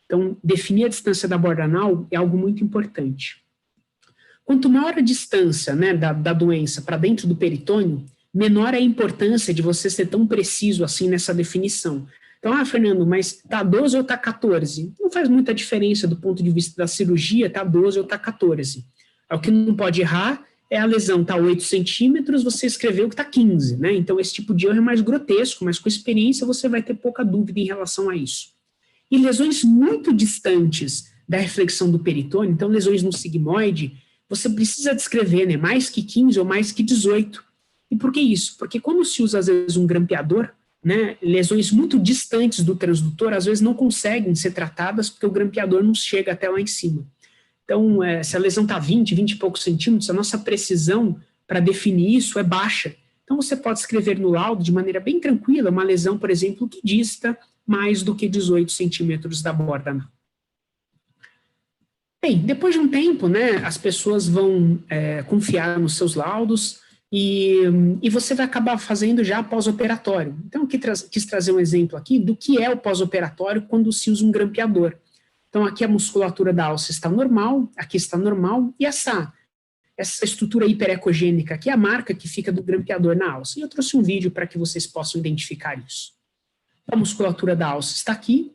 Então, definir a distância da borda anal é algo muito importante. Quanto maior a distância, né, da doença para dentro do peritônio, menor é a importância de você ser tão preciso assim nessa definição. Então, Fernando, mas tá 12 ou tá 14? Não faz muita diferença do ponto de vista da cirurgia, tá 12 ou tá 14. O que não pode errar é a lesão tá 8 centímetros, você escreveu que tá 15, né? Então, esse tipo de erro é mais grotesco, mas com experiência você vai ter pouca dúvida em relação a isso. E lesões muito distantes da reflexão do peritônio, então lesões no sigmoide, você precisa descrever, né, mais que 15 ou mais que 18. E por que isso? Porque quando se usa, às vezes, um grampeador, né, lesões muito distantes do transdutor, às vezes não conseguem ser tratadas porque o grampeador não chega até lá em cima. Então, se a lesão está 20 e poucos centímetros, a nossa precisão para definir isso é baixa. Então, você pode escrever no laudo, de maneira bem tranquila, uma lesão, por exemplo, que dista mais do que 18 centímetros da borda anal. Bem, depois de um tempo, né, as pessoas vão confiar nos seus laudos e você vai acabar fazendo já pós-operatório. Então, eu quis trazer um exemplo aqui do que é o pós-operatório quando se usa um grampeador. Então, aqui a musculatura da alça está normal, aqui está normal, e essa estrutura hiperecogênica aqui é a marca que fica do grampeador na alça. E eu trouxe um vídeo para que vocês possam identificar isso. A musculatura da alça está aqui,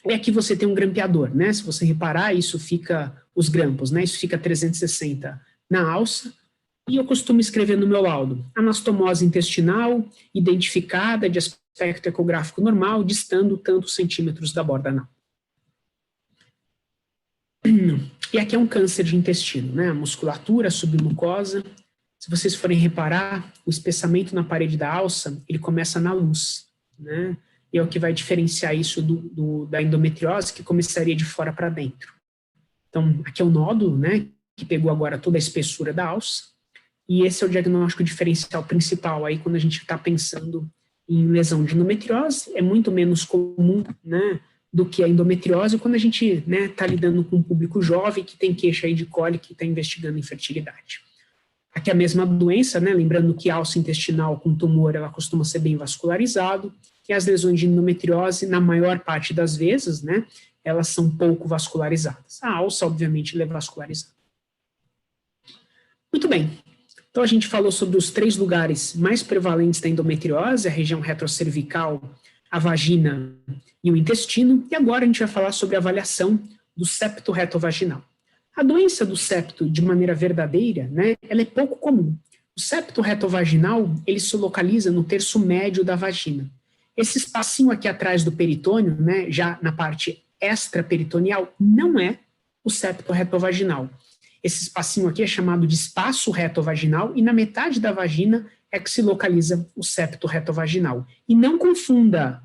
e aqui você tem um grampeador, né? Se você reparar, isso fica, os grampos, né? Isso fica 360 na alça, e eu costumo escrever no meu laudo, anastomose intestinal, identificada de aspecto ecográfico normal, distando tantos centímetros da borda anal. E aqui é um câncer de intestino, né? A musculatura, a submucosa. Se vocês forem reparar, o espessamento na parede da alça, ele começa na luz, né? E é o que vai diferenciar isso da endometriose, que começaria de fora para dentro. Então, aqui é o nódulo, né? Que pegou agora toda a espessura da alça. E esse é o diagnóstico diferencial principal aí quando a gente está pensando em lesão de endometriose. É muito menos comum, né, do que a endometriose quando a gente, né, está lidando com um público jovem que tem queixa aí de cólica e está investigando infertilidade. Aqui é a mesma doença, né, lembrando que a alça intestinal com tumor, ela costuma ser bem vascularizado, e as lesões de endometriose, na maior parte das vezes, né, elas são pouco vascularizadas. A alça, obviamente, ela é vascularizada. Muito bem. Então, a gente falou sobre os 3 lugares mais prevalentes da endometriose, a região retrocervical, a vagina e o intestino, e agora a gente vai falar sobre a avaliação do septo retovaginal. A doença do septo, de maneira verdadeira, né, ela é pouco comum. O septo retovaginal, ele se localiza no terço médio da vagina. Esse espacinho aqui atrás do peritônio, né, já na parte extraperitoneal, não é o septo retovaginal. Esse espacinho aqui é chamado de espaço retovaginal e na metade da vagina é que se localiza o septo retovaginal. E não confunda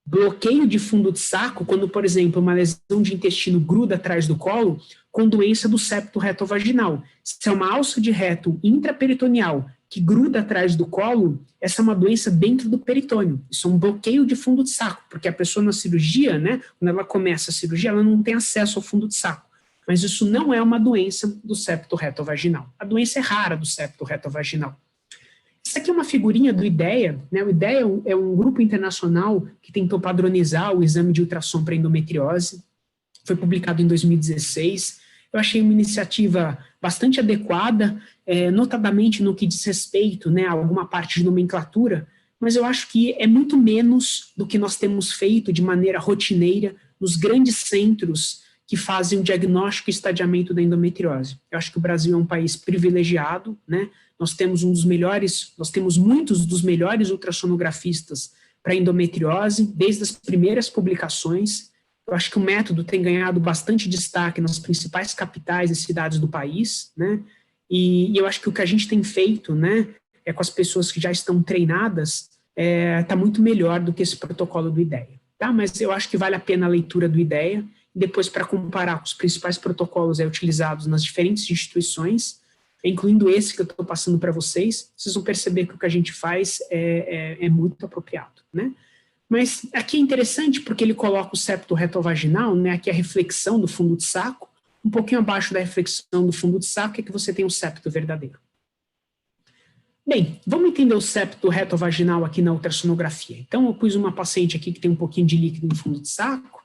bloqueio de fundo de saco, quando, por exemplo, uma lesão de intestino gruda atrás do colo, com doença do septo retovaginal. Se é uma alça de reto intraperitoneal que gruda atrás do colo, essa é uma doença dentro do peritônio. Isso é um bloqueio de fundo de saco, porque a pessoa na cirurgia, né, quando ela começa a cirurgia, ela não tem acesso ao fundo de saco. Mas isso não é uma doença do septo retovaginal. A doença é rara do septo retovaginal. Essa aqui é uma figurinha do IDEA, né? O IDEA é um grupo internacional que tentou padronizar o exame de ultrassom para endometriose. Foi publicado em 2016. Eu achei uma iniciativa bastante adequada, notadamente no que diz respeito, né, a alguma parte de nomenclatura, mas eu acho que é muito menos do que nós temos feito de maneira rotineira nos grandes centros que fazem o diagnóstico e estadiamento da endometriose. Eu acho que o Brasil é um país privilegiado, né? Nós temos muitos dos melhores ultrassonografistas para endometriose, desde as primeiras publicações. Eu acho que o método tem ganhado bastante destaque nas principais capitais e cidades do país, né? E eu acho que o que a gente tem feito, né, com as pessoas que já estão treinadas, está muito melhor do que esse protocolo do IDEA, tá? Mas eu acho que vale a pena a leitura do IDEA, depois para comparar com os principais protocolos utilizados nas diferentes instituições, incluindo esse que eu estou passando para vocês, vocês vão perceber que o que a gente faz é muito apropriado, né? Mas aqui é interessante porque ele coloca o septo retovaginal, né, aqui a reflexão do fundo de saco, um pouquinho abaixo da reflexão do fundo de saco é que você tem o septo verdadeiro. Bem, vamos entender o septo retovaginal aqui na ultrassonografia. Então, eu pus uma paciente aqui que tem um pouquinho de líquido no fundo de saco.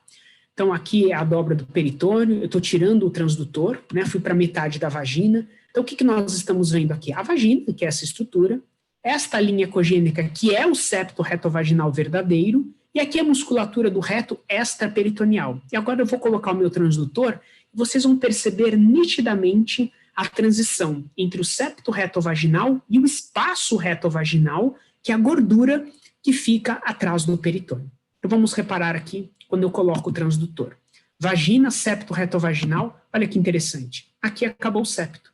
Então, aqui é a dobra do peritônio, eu estou tirando o transdutor, né, fui para metade da vagina. Então, o que nós estamos vendo aqui? A vagina, que é essa estrutura, esta linha ecogênica, que é o septo retovaginal verdadeiro, e aqui a musculatura do reto extraperitoneal. E agora eu vou colocar o meu transdutor, e vocês vão perceber nitidamente a transição entre o septo retovaginal e o espaço retovaginal, que é a gordura que fica atrás do peritônio. Então, vamos reparar aqui, quando eu coloco o transdutor. vagina, septo retovaginal, olha que interessante, aqui acabou o septo.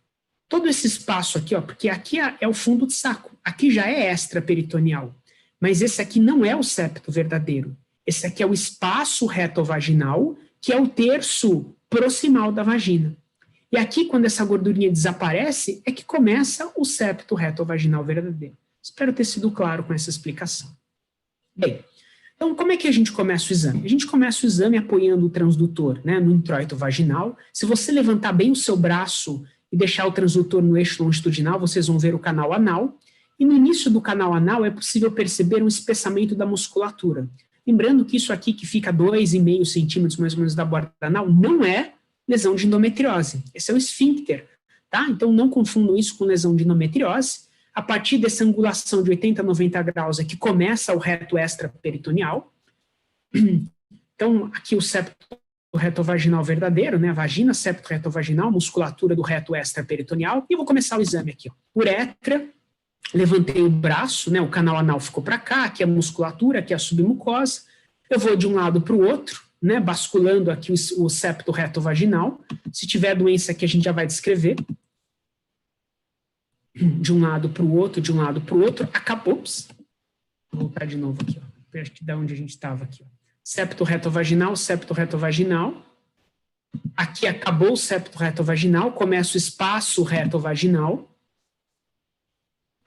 Todo esse espaço aqui, ó, porque aqui é o fundo de saco, aqui já é extraperitoneal, mas esse aqui não é o septo verdadeiro, esse aqui é o espaço retovaginal, que é o terço proximal da vagina. E aqui, quando essa gordurinha desaparece, é que começa o septo retovaginal verdadeiro. Espero ter sido claro com essa explicação. Bem, então como é que a gente começa o exame? A gente começa o exame apoiando o transdutor, né, no introito vaginal. Se você levantar bem o seu braço e deixar o transdutor no eixo longitudinal, vocês vão ver o canal anal. E no início do canal anal é possível perceber um espessamento da musculatura. Lembrando que isso aqui, que fica 2,5 centímetros mais ou menos da borda anal, não é lesão de endometriose. Esse é o esfíncter, tá? Então não confundam isso com lesão de endometriose. A partir dessa angulação de 80 a 90 graus é que começa o reto extraperitoneal. Então, aqui o septo retovaginal verdadeiro, né? Vagina, septo retovaginal, musculatura do reto extraperitoneal. E eu vou começar o exame aqui, ó. Uretra, levantei o braço, né? O canal anal ficou para cá, aqui a musculatura, aqui a submucosa. Eu vou de um lado para o outro, né? Basculando aqui o septo retovaginal. Se tiver doença aqui, a gente já vai descrever. De um lado para o outro, de um lado para o outro, acabou. Ops. Vou voltar de novo aqui, ó. Perto de onde a gente estava aqui, ó. Septo retovaginal, septo retovaginal. Aqui acabou o septo retovaginal, começa o espaço retovaginal.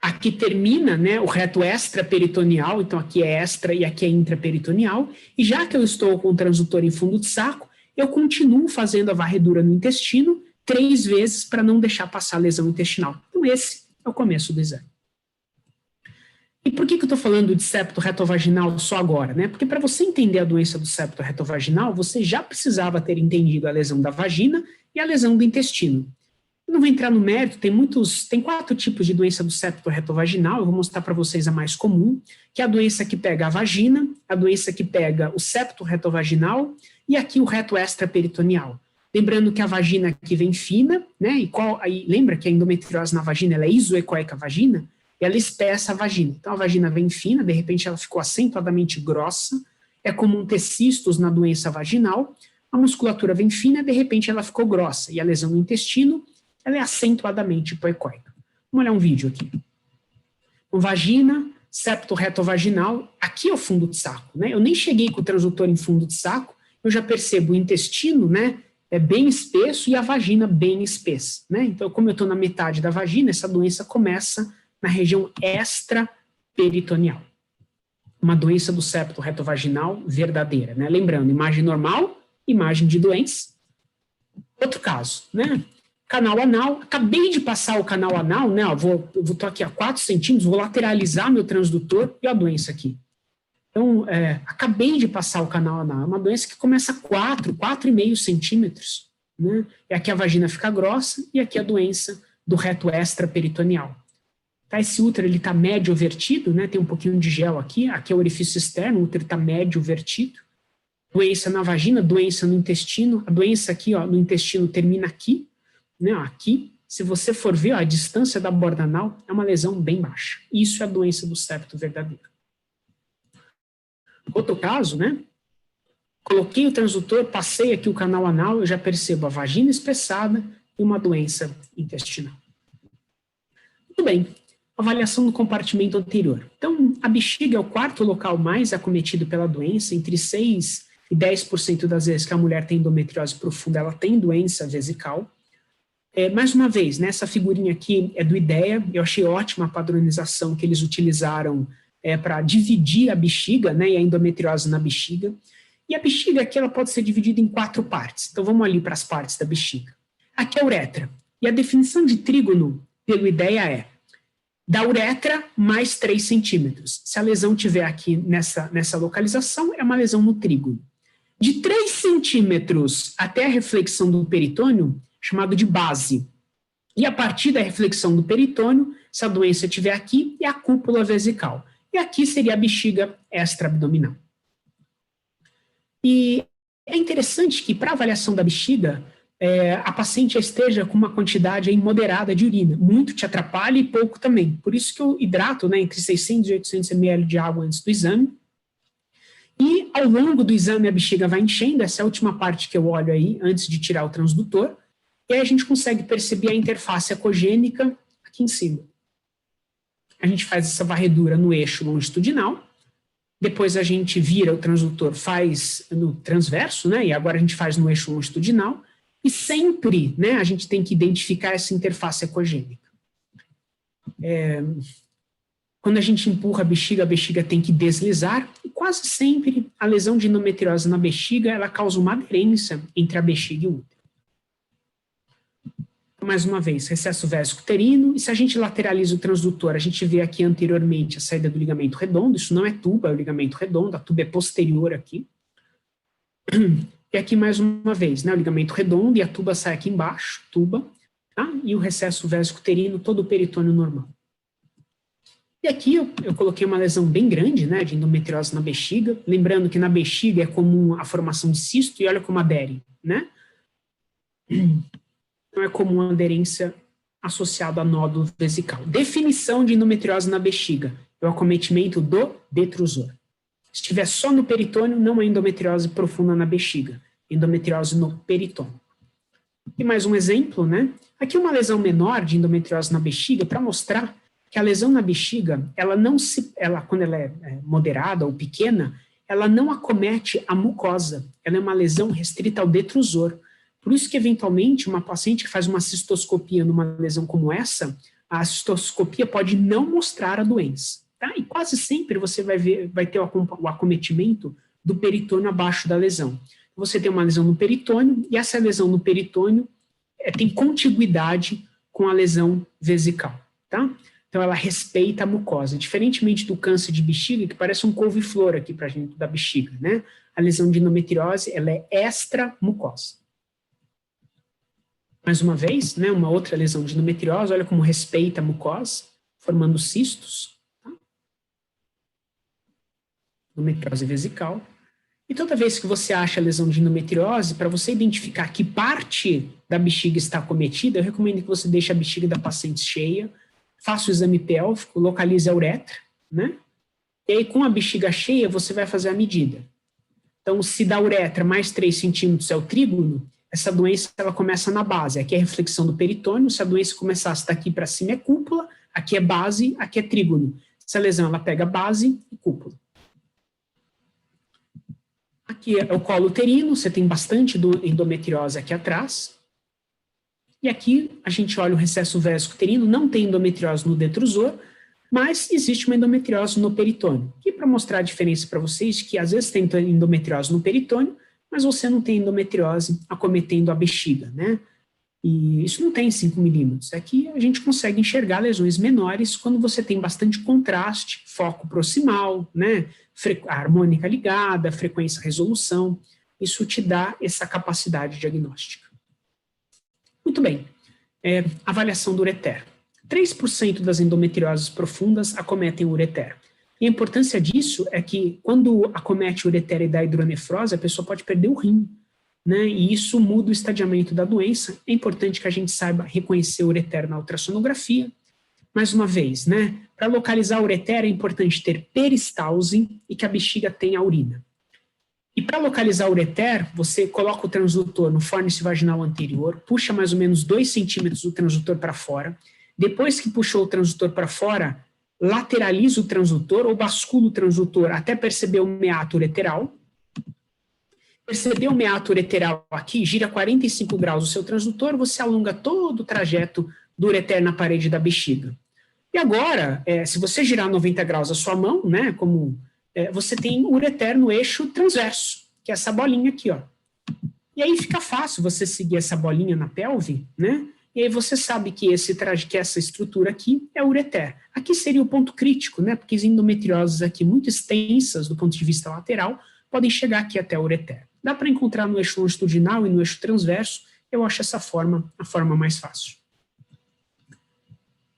Aqui termina, né, o reto extraperitoneal, então aqui é extra e aqui é intraperitoneal. E já que eu estou com o transdutor em fundo de saco, eu continuo fazendo a varredura no intestino 3 vezes para não deixar passar a lesão intestinal. Então esse é o começo do exame. E por que eu estou falando de septo retovaginal só agora, né? Porque para você entender a doença do septo retovaginal, você já precisava ter entendido a lesão da vagina e a lesão do intestino. Eu não vou entrar no mérito, tem 4 tipos de doença do septo retovaginal, eu vou mostrar para vocês a mais comum, que é a doença que pega a vagina, a doença que pega o septo retovaginal e aqui o reto extraperitoneal. Lembrando que a vagina aqui vem fina, né? Aí lembra que a endometriose na vagina ela é isoecoica vagina, e ela espessa a vagina. Então a vagina vem fina, de repente ela ficou acentuadamente grossa, é comum ter cistos na doença vaginal, a musculatura vem fina, de repente ela ficou grossa, e a lesão no intestino, ela é acentuadamente hipoecoica. Vamos olhar um vídeo aqui. Então, vagina, septo retovaginal, aqui é o fundo de saco, né? Eu nem cheguei com o transdutor em fundo de saco, eu já percebo o intestino, né? É bem espesso e a vagina bem espessa, né? Então, como eu estou na metade da vagina, essa doença começa na região extraperitoneal. Uma doença do septo retovaginal verdadeira, né? Lembrando, imagem normal, imagem de doença. Outro caso, né? Canal anal, acabei de passar o canal anal, né? Eu tô aqui a 4 centímetros, vou lateralizar meu transdutor e a doença aqui. Então, acabei de passar o canal anal, é uma doença que começa a 4,5 centímetros, né? E aqui a vagina fica grossa e aqui a doença do reto extraperitoneal. Tá, esse útero ele está médio vertido, né? Tem um pouquinho de gel aqui é o orifício externo, o útero está médio vertido. Doença na vagina, doença no intestino, a doença aqui, ó, no intestino termina aqui, né? Aqui, se você for ver, ó, a distância da borda anal é uma lesão bem baixa. Isso é a doença do septo verdadeiro. Outro caso, né? Coloquei o transdutor, passei aqui o canal anal, eu já percebo a vagina espessada e uma doença intestinal. Muito bem. Avaliação do compartimento anterior. Então, a bexiga é o 4º local mais acometido pela doença, entre 6 e 10% das vezes que a mulher tem endometriose profunda, ela tem doença vesical. Mais uma vez, né, essa figurinha aqui é do IDEA, eu achei ótima a padronização que eles utilizaram para dividir a bexiga, né, e a endometriose na bexiga. E a bexiga aqui ela pode ser dividida em 4 partes. Então, vamos ali para as partes da bexiga. Aqui é a uretra. E a definição de trígono pelo IDEA é da uretra mais 3 centímetros. Se a lesão tiver aqui nessa localização, é uma lesão no trígono. De 3 centímetros até a reflexão do peritônio, chamado de base. E a partir da reflexão do peritônio, se a doença estiver aqui, é a cúpula vesical. E aqui seria a bexiga extraabdominal. E é interessante que, para avaliação da bexiga, a paciente esteja com uma quantidade aí moderada de urina. Muito te atrapalha e pouco também. Por isso que eu hidrato, né, entre 600 e 800 ml de água antes do exame. E ao longo do exame a bexiga vai enchendo, essa é a última parte que eu olho aí, antes de tirar o transdutor, e aí a gente consegue perceber a interface ecogênica aqui em cima. A gente faz essa varredura no eixo longitudinal, depois a gente vira o transdutor, faz no transverso, né, e agora a gente faz no eixo longitudinal, e sempre, né, a gente tem que identificar essa interface ecogênica. Quando a gente empurra a bexiga tem que deslizar, e quase sempre a lesão de endometriose na bexiga, ela causa uma aderência entre a bexiga e o útero. Mais uma vez, recesso vésico-uterino, e se a gente lateraliza o transdutor, a gente vê aqui anteriormente a saída do ligamento redondo, isso não é tuba, é o ligamento redondo, a tuba é posterior aqui. E aqui mais uma vez, né, o ligamento redondo e a tuba sai aqui embaixo, tuba, tá? E o recesso vésico-uterino, todo o peritônio normal. E aqui eu coloquei uma lesão bem grande, né, de endometriose na bexiga, lembrando que na bexiga é comum a formação de cisto, e olha como adere, né? Não é comum a aderência associada a nódulo vesical. Definição de endometriose na bexiga, é o acometimento do detrusor. Se estiver só no peritônio, não é endometriose profunda na bexiga, endometriose no peritônio. E mais um exemplo, né? Aqui uma lesão menor de endometriose na bexiga, para mostrar que a lesão na bexiga, quando ela é moderada ou pequena, ela não acomete a mucosa, ela é uma lesão restrita ao detrusor. Por isso que, eventualmente, uma paciente que faz uma cistoscopia numa lesão como essa, a cistoscopia pode não mostrar a doença. Tá? E quase sempre você vai ter o acometimento do peritônio abaixo da lesão. Você tem uma lesão no peritônio, e essa lesão no peritônio tem contiguidade com a lesão vesical. Tá? Então, ela respeita a mucosa, diferentemente do câncer de bexiga, que parece um couve-flor aqui para a gente da bexiga, né? A lesão de endometriose, ela é extramucosa. Mais uma vez, né, uma outra lesão de endometriose, olha como respeita a mucosa, formando cistos. Tá? Endometriose vesical. E toda vez que você acha a lesão de endometriose, para você identificar que parte da bexiga está acometida, eu recomendo que você deixe a bexiga da paciente cheia, faça o exame pélvico, localize a uretra, né? E aí, com a bexiga cheia, você vai fazer a medida. Então, se da uretra mais 3 centímetros é o trígono, essa doença ela começa na base. Aqui é a reflexão do peritônio. Se a doença começasse daqui para cima é cúpula, aqui é base, aqui é trígono. Essa lesão ela pega base e cúpula. Aqui é o colo uterino, você tem bastante endometriose aqui atrás. E aqui a gente olha o recesso vésico uterino, não tem endometriose no detrusor, mas existe uma endometriose no peritônio. E para mostrar a diferença para vocês, que às vezes tem endometriose no peritônio, mas você não tem endometriose acometendo a bexiga, né? E isso não tem 5 milímetros. Aqui a gente consegue enxergar lesões menores quando você tem bastante contraste, foco proximal, né? A harmônica ligada, frequência resolução. Isso te dá essa capacidade diagnóstica. Muito bem, avaliação do ureter. 3% das endometrioses profundas acometem o ureter. E a importância disso é que, quando acomete o ureter e dá hidronefrose, a pessoa pode perder o rim, né? E isso muda o estadiamento da doença. É importante que a gente saiba reconhecer o ureter na ultrassonografia. Mais uma vez, né? Para localizar o ureter é importante ter peristalse e que a bexiga tenha urina. E para localizar o ureter, você coloca o transdutor no fórnice vaginal anterior, puxa mais ou menos 2 centímetros do transdutor para fora. Depois que puxou o transdutor para fora, lateraliza o transdutor ou bascula o transdutor até perceber o meato ureteral. Perceber o meato ureteral aqui, gira 45 graus o seu transdutor, você alonga todo o trajeto do ureter na parede da bexiga. E agora, se você girar 90 graus a sua mão, né, você tem o ureter no eixo transverso, que é essa bolinha aqui, ó. E aí fica fácil você seguir essa bolinha na pelve, né? E aí você sabe que essa estrutura aqui é o ureter. Aqui seria o ponto crítico, né? Porque as endometrioses aqui muito extensas do ponto de vista lateral podem chegar aqui até o ureter. Dá para encontrar no eixo longitudinal e no eixo transverso. Eu acho essa forma a forma mais fácil.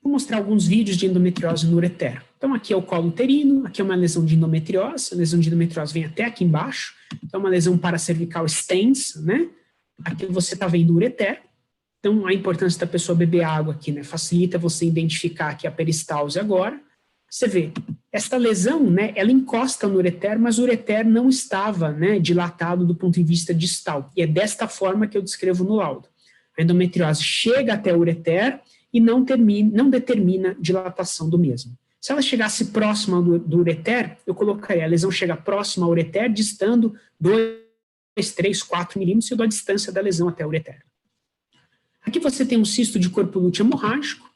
Vou mostrar alguns vídeos de endometriose no ureter. Então, aqui é o colo uterino, aqui é uma lesão de endometriose, a lesão de endometriose vem até aqui embaixo, então é uma lesão paracervical extensa, né? Aqui você está vendo o ureter, então a importância da pessoa beber água aqui, né? Facilita você identificar aqui a peristalse agora. Você vê, esta lesão, né, ela encosta no ureter, mas o ureter não estava, né, dilatado do ponto de vista distal. E é desta forma que eu descrevo no laudo. A endometriose chega até o ureter e não determina dilatação do mesmo. Se ela chegasse próxima do ureter, eu colocaria a lesão chega próxima ao ureter, distando 2, 3, 4 milímetros, eu dou a distância da lesão até o ureter. Aqui você tem um cisto de corpo lúteo hemorrágico,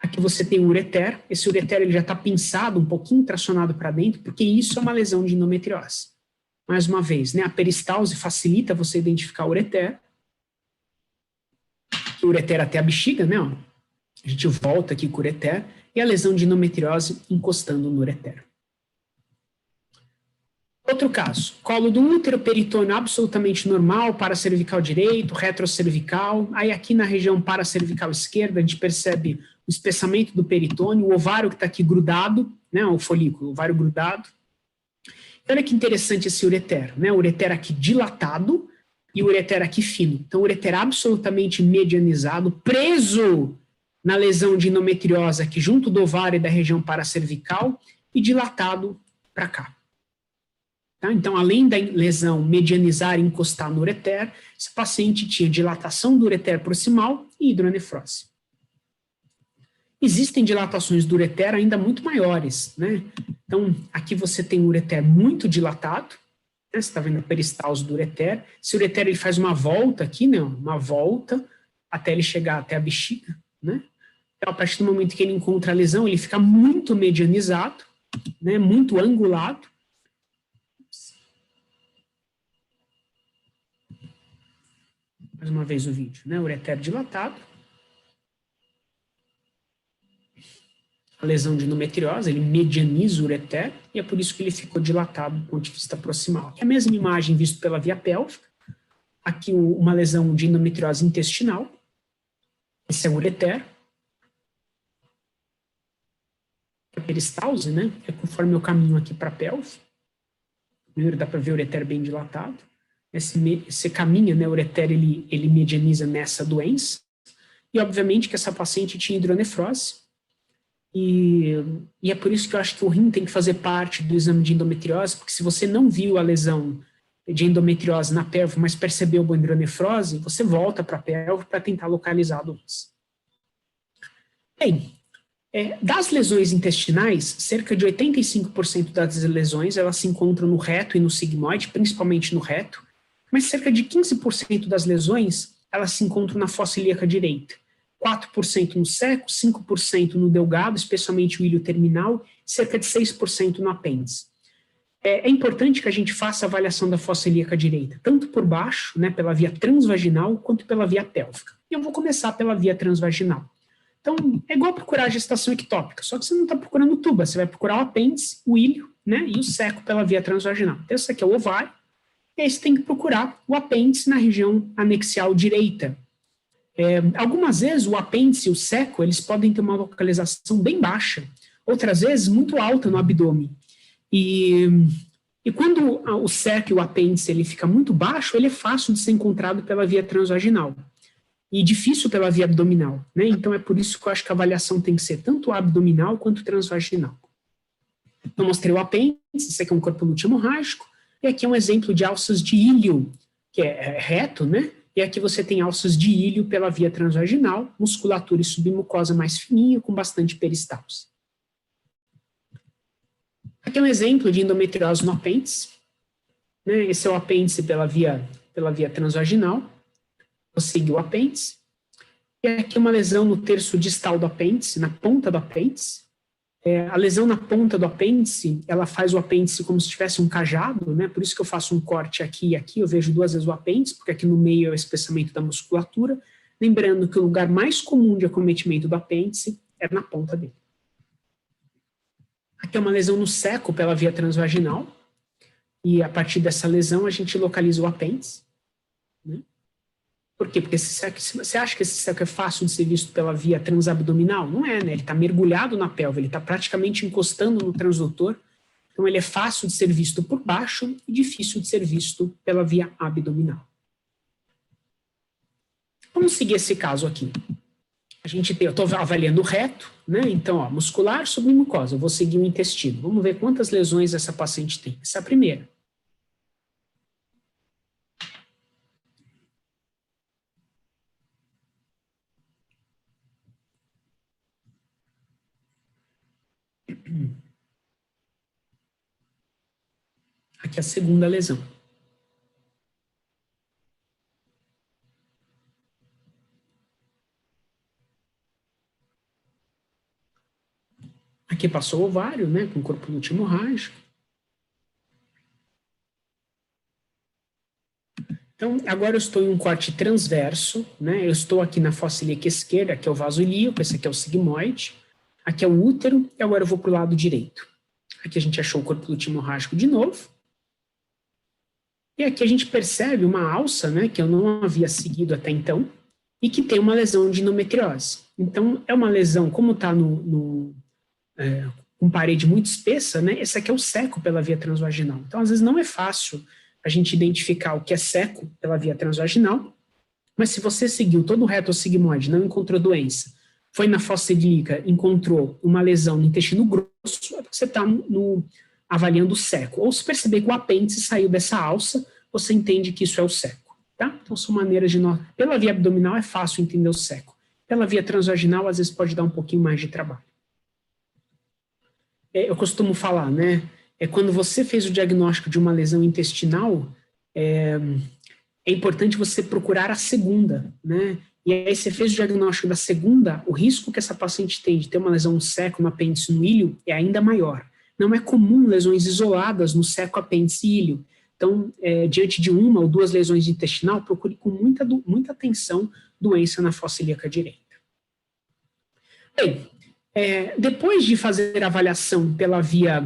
aqui você tem o ureter, esse ureter ele já está pinçado, um pouquinho tracionado para dentro, porque isso é uma lesão de endometriose. Mais uma vez, né, a peristalse facilita você identificar o ureter até a bexiga, né, ó. A gente volta aqui com o ureter, e a lesão de endometriose encostando no ureter. Outro caso, colo do útero, peritônio absolutamente normal, paracervical direito, retrocervical, aí aqui na região paracervical esquerda a gente percebe o espessamento do peritônio, o ovário que está aqui grudado, né, o folículo, o ovário grudado. Olha que interessante esse ureter, né, o ureter aqui dilatado e o ureter aqui fino. Então o ureter absolutamente medianizado, preso na lesão de endometriose aqui junto do ovário e da região paracervical e dilatado para cá. Tá? Então, além da lesão medianizar e encostar no ureter, esse paciente tinha dilatação do ureter proximal e hidronefrose. Existem dilatações do ureter ainda muito maiores, né? Então, aqui você tem um ureter muito dilatado, né? Você está vendo a peristalse do ureter. Esse ureter ele faz uma volta aqui, né? Uma volta até ele chegar até a bexiga, né? Então, a partir do momento que ele encontra a lesão, ele fica muito medianizado, né? Muito angulado. Mais uma vez o vídeo, né? Ureter dilatado. A lesão de endometriose, ele medianiza o ureter, e é por isso que ele ficou dilatado do ponto de vista proximal. Aqui é a mesma imagem vista pela via pélvica. Aqui uma lesão de endometriose intestinal. Esse é o ureter. A peristalse, né? É conforme eu caminho aqui para a pelve. Primeiro dá para ver o ureter bem dilatado. Esse caminho, né, o ureter, ele medianiza nessa doença. E, obviamente, que essa paciente tinha hidronefrose. E é por isso que eu acho que o rim tem que fazer parte do exame de endometriose, porque se você não viu a lesão de endometriose na pelve, mas percebeu a hidronefrose, você volta para a pelve para tentar localizar a doença. Bem, das lesões intestinais, cerca de 85% das lesões elas se encontram no reto e no sigmoide, principalmente no reto, mas cerca de 15% das lesões elas se encontram na fossa ilíaca direita, 4% no seco, 5% no delgado, especialmente o ilho terminal, cerca de 6% no apêndice. É importante que a gente faça a avaliação da fossa ilíaca direita, tanto por baixo, né, pela via transvaginal, quanto pela via pélvica. E eu vou começar pela via transvaginal. Então, é igual procurar a gestação ectópica, só que você não está procurando tuba, você vai procurar o apêndice, o ilho, né, e o seco pela via transvaginal. Então, esse aqui é o ovário, e aí você tem que procurar o apêndice na região anexial direita. Algumas vezes o apêndice e o seco, eles podem ter uma localização bem baixa, outras vezes muito alta no abdômen. E quando o seco e o apêndice ele fica muito baixo, ele é fácil de ser encontrado pela via transvaginal e difícil pela via abdominal, né? Então é por isso que eu acho que a avaliação tem que ser tanto abdominal quanto transvaginal. Eu mostrei o apêndice, esse aqui é um corpo lúteo hemorrágico, e aqui é um exemplo de alças de ilho, que é reto, né? E aqui você tem alças de ilho pela via transvaginal, musculatura e submucosa mais fininha, com bastante peristalse. Aqui é um exemplo de endometriose no apêndice, né? Esse é o apêndice pela via transvaginal. Vou seguir o apêndice. E aqui uma lesão no terço distal do apêndice, na ponta do apêndice. A lesão na ponta do apêndice, ela faz o apêndice como se tivesse um cajado, né? Por isso que eu faço um corte aqui e aqui, eu vejo duas vezes o apêndice, porque aqui no meio é o espessamento da musculatura. Lembrando que o lugar mais comum de acometimento do apêndice é na ponta dele. Aqui é uma lesão no seco pela via transvaginal, e a partir dessa lesão a gente localiza o apêndice, né? Por quê? Porque você acha que esse seco é fácil de ser visto pela via transabdominal? Não é, né? Ele está mergulhado na pelve, ele está praticamente encostando no transdutor, então ele é fácil de ser visto por baixo e difícil de ser visto pela via abdominal. Vamos seguir esse caso aqui. eu estou avaliando o reto, né? Então, ó, muscular, submucosa, eu vou seguir o intestino. Vamos ver quantas lesões essa paciente tem. Essa é a primeira. Aqui é a segunda lesão. Aqui passou o ovário, né, com corpo lúteo hemorrágico. Então, agora eu estou em um corte transverso, né, eu estou aqui na fossa ilíaca esquerda, aqui é o vaso ilíaco, esse aqui é o sigmoide, aqui é o útero, e agora eu vou para o lado direito. Aqui a gente achou o corpo lúteo hemorrágico de novo. E aqui a gente percebe uma alça, né, que eu não havia seguido até então, e que tem uma lesão de endometriose. Então, é uma lesão, como está com parede muito espessa, né, esse aqui é o seco pela via transvaginal. Então, às vezes, não é fácil a gente identificar o que é seco pela via transvaginal, mas se você seguiu todo o reto sigmoide, não encontrou doença, foi na fossa ilíaca, encontrou uma lesão no intestino grosso, você está avaliando o seco. Ou se perceber que o apêndice saiu dessa alça, você entende que isso é o seco. Tá? Então, são maneiras de nós... Pela via abdominal é fácil entender o seco. Pela via transvaginal, às vezes, pode dar um pouquinho mais de trabalho. Eu costumo falar, né? Quando você fez o diagnóstico de uma lesão intestinal, é importante você procurar a segunda, né? E aí você fez o diagnóstico da segunda, o risco que essa paciente tem de ter uma lesão no seco, no apêndice, no ilho, é ainda maior. Não é comum lesões isoladas no seco, apêndice e ilho. Então, diante de uma ou duas lesões intestinal, procure com muita atenção doença na fossa ilíaca direita. Bem, depois de fazer a avaliação pela via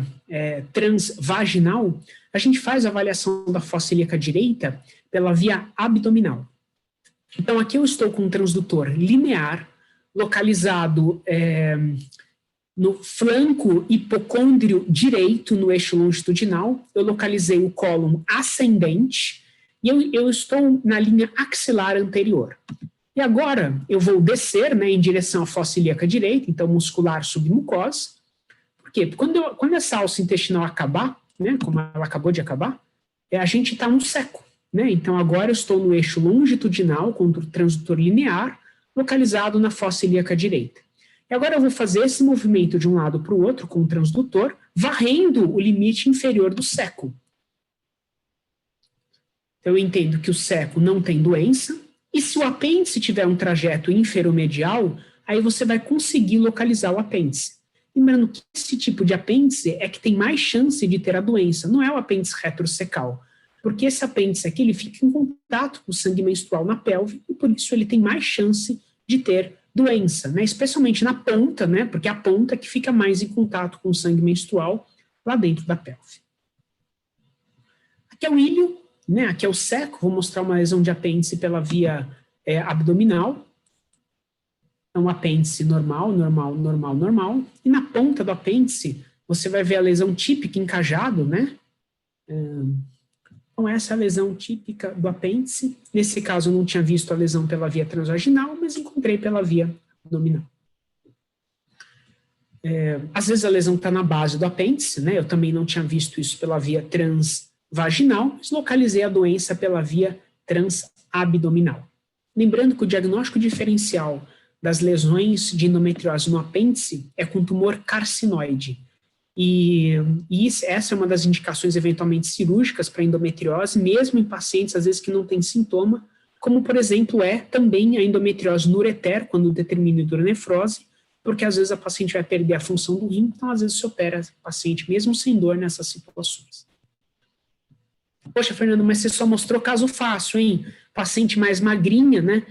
transvaginal, a gente faz a avaliação da fossa ilíaca direita pela via abdominal. Então, aqui eu estou com um transdutor linear, localizado no flanco hipocôndrio direito, no eixo longitudinal. Eu localizei o cólon ascendente e eu estou na linha axilar anterior. E agora eu vou descer, né, em direção à fossa ilíaca direita, então muscular submucosa. Por quê? Porque quando essa alça intestinal acabar, né, como ela acabou de acabar, a gente está no seco. Né? Então, agora eu estou no eixo longitudinal, com o transdutor linear, localizado na fossa ilíaca direita. E agora eu vou fazer esse movimento de um lado para o outro com o transdutor, varrendo o limite inferior do seco. Então, eu entendo que o seco não tem doença, e se o apêndice tiver um trajeto inferomedial, aí você vai conseguir localizar o apêndice. Lembrando que esse tipo de apêndice é que tem mais chance de ter a doença, não é o apêndice retrocecal. Porque esse apêndice aqui, ele fica em contato com o sangue menstrual na pelve, e por isso ele tem mais chance de ter doença, né? Especialmente na ponta, né? Porque é a ponta que fica mais em contato com o sangue menstrual lá dentro da pelve. Aqui é o ilho, né? Aqui é o seco, vou mostrar uma lesão de apêndice pela via abdominal. É um apêndice normal, e na ponta do apêndice, você vai ver a lesão típica encajado, né? Então, essa é a lesão típica do apêndice. Nesse caso, eu não tinha visto a lesão pela via transvaginal, mas encontrei pela via abdominal. Às vezes a lesão está na base do apêndice, né? Eu também não tinha visto isso pela via transvaginal, mas localizei a doença pela via transabdominal. Lembrando que o diagnóstico diferencial das lesões de endometriose no apêndice é com tumor carcinoide. E essa é uma das indicações eventualmente cirúrgicas para endometriose, mesmo em pacientes, às vezes, que não têm sintoma, como, por exemplo, também a endometriose no ureter, quando determina hidronefrose, porque às vezes a paciente vai perder a função do rim, então às vezes se opera a paciente mesmo sem dor nessas situações. Poxa, Fernando, mas você só mostrou caso fácil, hein? Paciente mais magrinha, né?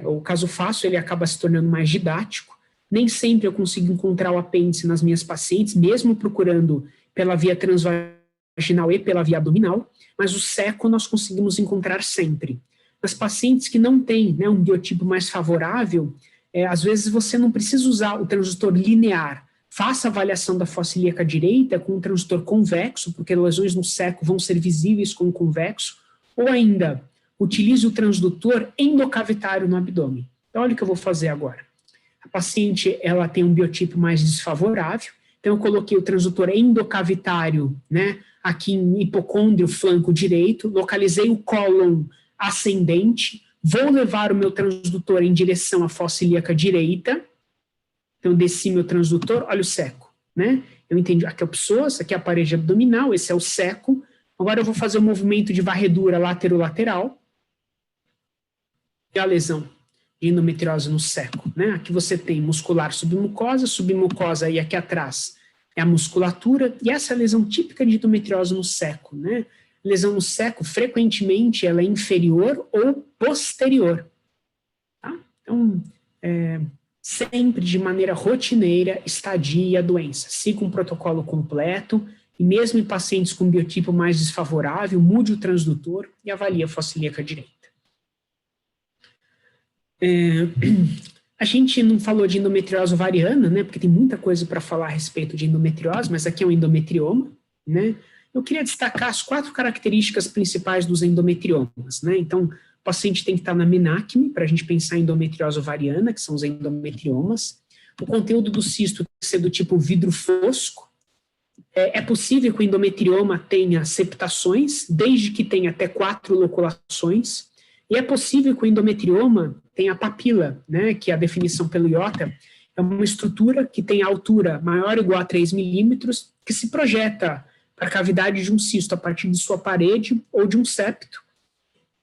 O caso fácil, ele acaba se tornando mais didático. Nem sempre eu consigo encontrar o apêndice nas minhas pacientes, mesmo procurando pela via transvaginal e pela via abdominal, mas o seco nós conseguimos encontrar sempre. Nas pacientes que não têm, né, um biotipo mais favorável, às vezes você não precisa usar o transdutor linear. Faça a avaliação da fossa ilíaca direita com um transdutor convexo, porque lesões no seco vão ser visíveis com o convexo, ou ainda, utilize o transdutor endocavitário no abdômen. Então, olha o que eu vou fazer agora. A paciente, ela tem um biotipo mais desfavorável, então eu coloquei o transdutor endocavitário, né, aqui em hipocôndrio, flanco direito, localizei o cólon ascendente, vou levar o meu transdutor em direção à fossa ilíaca direita, então desci meu transdutor, olha o seco, né, eu entendi, aqui é o psoas, aqui é a parede abdominal, esse é o seco, agora eu vou fazer o movimento de varredura laterolateral, e a lesão de endometriose no seco, né? Aqui você tem muscular submucosa e aqui atrás é a musculatura, e essa é a lesão típica de endometriose no seco, né? Lesão no seco, frequentemente, ela é inferior ou posterior, tá? Então, sempre de maneira rotineira, estadia a doença, siga um protocolo completo, e mesmo em pacientes com biotipo mais desfavorável, mude o transdutor e avalie a fossa ilíaca direita. A gente não falou de endometriose ovariana, né, porque tem muita coisa para falar a respeito de endometriose, mas aqui é um endometrioma, né. Eu queria destacar as 4 características principais dos endometriomas, né. Então, o paciente tem que estar na menacme, para a gente pensar em endometriose ovariana, que são os endometriomas. O conteúdo do cisto tem que ser do tipo vidro fosco. É possível que o endometrioma tenha septações, desde que tenha até 4 loculações, e é possível que o endometrioma tenha papila, né, que é a definição pelo IOTA, é uma estrutura que tem altura maior ou igual a 3 milímetros, que se projeta para a cavidade de um cisto a partir de sua parede ou de um septo.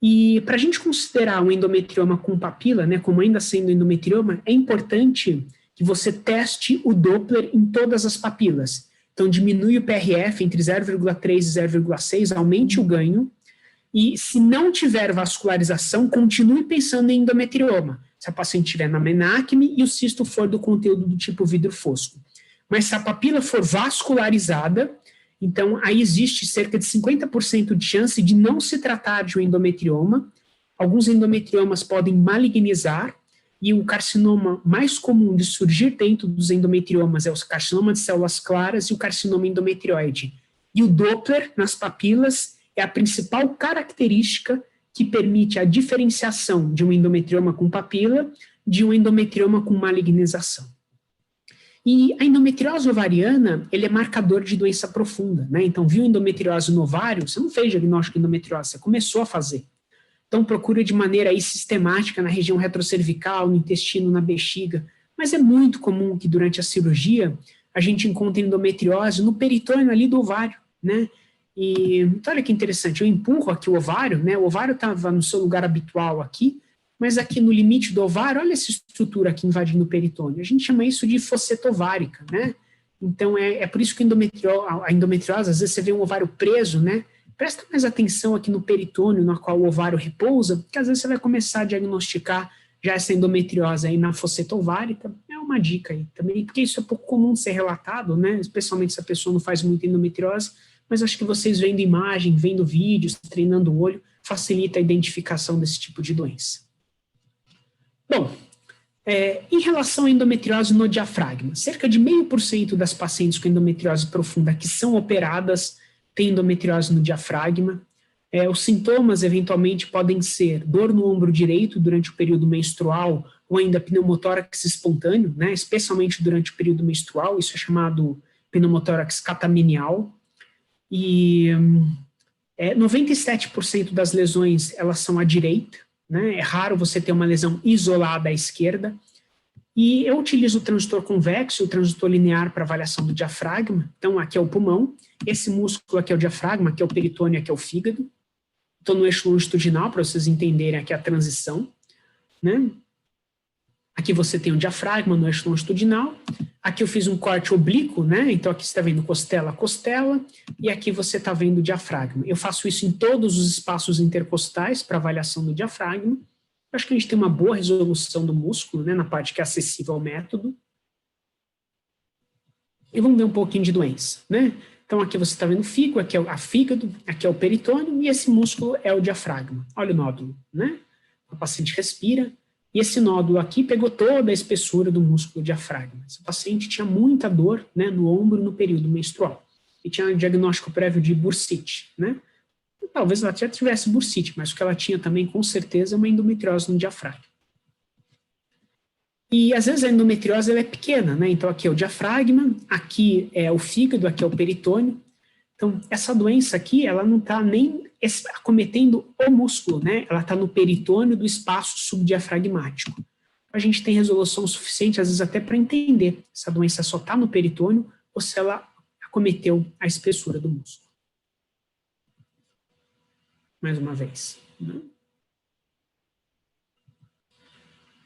E para a gente considerar um endometrioma com papila, né, como ainda sendo endometrioma, é importante que você teste o Doppler em todas as papilas. Então, diminui o PRF entre 0,3 e 0,6, aumente o ganho, e se não tiver vascularização, continue pensando em endometrioma, se a paciente estiver na menacme e o cisto for do conteúdo do tipo vidro fosco. Mas se a papila for vascularizada, então aí existe cerca de 50% de chance de não se tratar de um endometrioma. Alguns endometriomas podem malignizar, e o carcinoma mais comum de surgir dentro dos endometriomas é o carcinoma de células claras e o carcinoma endometrioide. E o Doppler nas papilas é a principal característica que permite a diferenciação de um endometrioma com papila de um endometrioma com malignização. E a endometriose ovariana, ele é marcador de doença profunda, né? Então, viu endometriose no ovário, você não fez diagnóstico de endometriose, você começou a fazer. Então, procura de maneira aí sistemática na região retrocervical, no intestino, na bexiga. Mas é muito comum que durante a cirurgia a gente encontre endometriose no peritônio ali do ovário, né? E então, olha que interessante, eu empurro aqui o ovário, né? O ovário estava no seu lugar habitual aqui, mas aqui no limite do ovário, olha essa estrutura aqui invadindo o peritônio. A gente chama isso de fosseta ovárica, né? Então, é por isso que a endometriose, às vezes você vê um ovário preso, né? Presta mais atenção aqui no peritônio, no qual o ovário repousa, porque às vezes você vai começar a diagnosticar já essa endometriose aí na fosseta ovárica. É uma dica aí também, porque isso é pouco comum de ser relatado, né? Especialmente se a pessoa não faz muita endometriose, mas acho que vocês vendo imagem, vendo vídeos, treinando o olho, facilita a identificação desse tipo de doença. Bom, em relação à endometriose no diafragma, cerca de 0,5% das pacientes com endometriose profunda que são operadas têm endometriose no diafragma. Os sintomas, eventualmente, podem ser dor no ombro direito durante o período menstrual ou ainda pneumotórax espontâneo, né, especialmente durante o período menstrual, isso é chamado pneumotórax catamenial. E 97% das lesões, elas são à direita, né? É raro você ter uma lesão isolada à esquerda. E eu utilizo o transdutor convexo e o transdutor linear para avaliação do diafragma. Então, aqui é o pulmão, esse músculo aqui é o diafragma, aqui é o peritônio, aqui é o fígado. Estou no eixo longitudinal, para vocês entenderem aqui a transição, né? Aqui você tem o diafragma no eixo longitudinal. Aqui eu fiz um corte oblíquo, né? Então aqui você está vendo costela a costela, e aqui você está vendo o diafragma. Eu faço isso em todos os espaços intercostais para avaliação do diafragma. Eu acho que a gente tem uma boa resolução do músculo, né? Na parte que é acessível ao método. E vamos ver um pouquinho de doença, né? Então aqui você está vendo o fígado, aqui é o fígado, aqui é o peritônio, e esse músculo é o diafragma. Olha o nódulo, né? O paciente respira. E esse nódulo aqui pegou toda a espessura do músculo diafragma. Esse paciente tinha muita dor, né, no ombro no período menstrual. E tinha um diagnóstico prévio de bursite, né? Talvez ela já tivesse bursite, mas o que ela tinha também, com certeza, é uma endometriose no diafragma. E às vezes a endometriose ela é pequena, né? Então aqui é o diafragma, aqui é o fígado, aqui é o peritônio. Então essa doença aqui, ela não está nem acometendo o músculo, né? Ela está no peritônio do espaço subdiafragmático. A gente tem resolução suficiente, às vezes até para entender se a doença só está no peritônio ou se ela acometeu a espessura do músculo. Mais uma vez.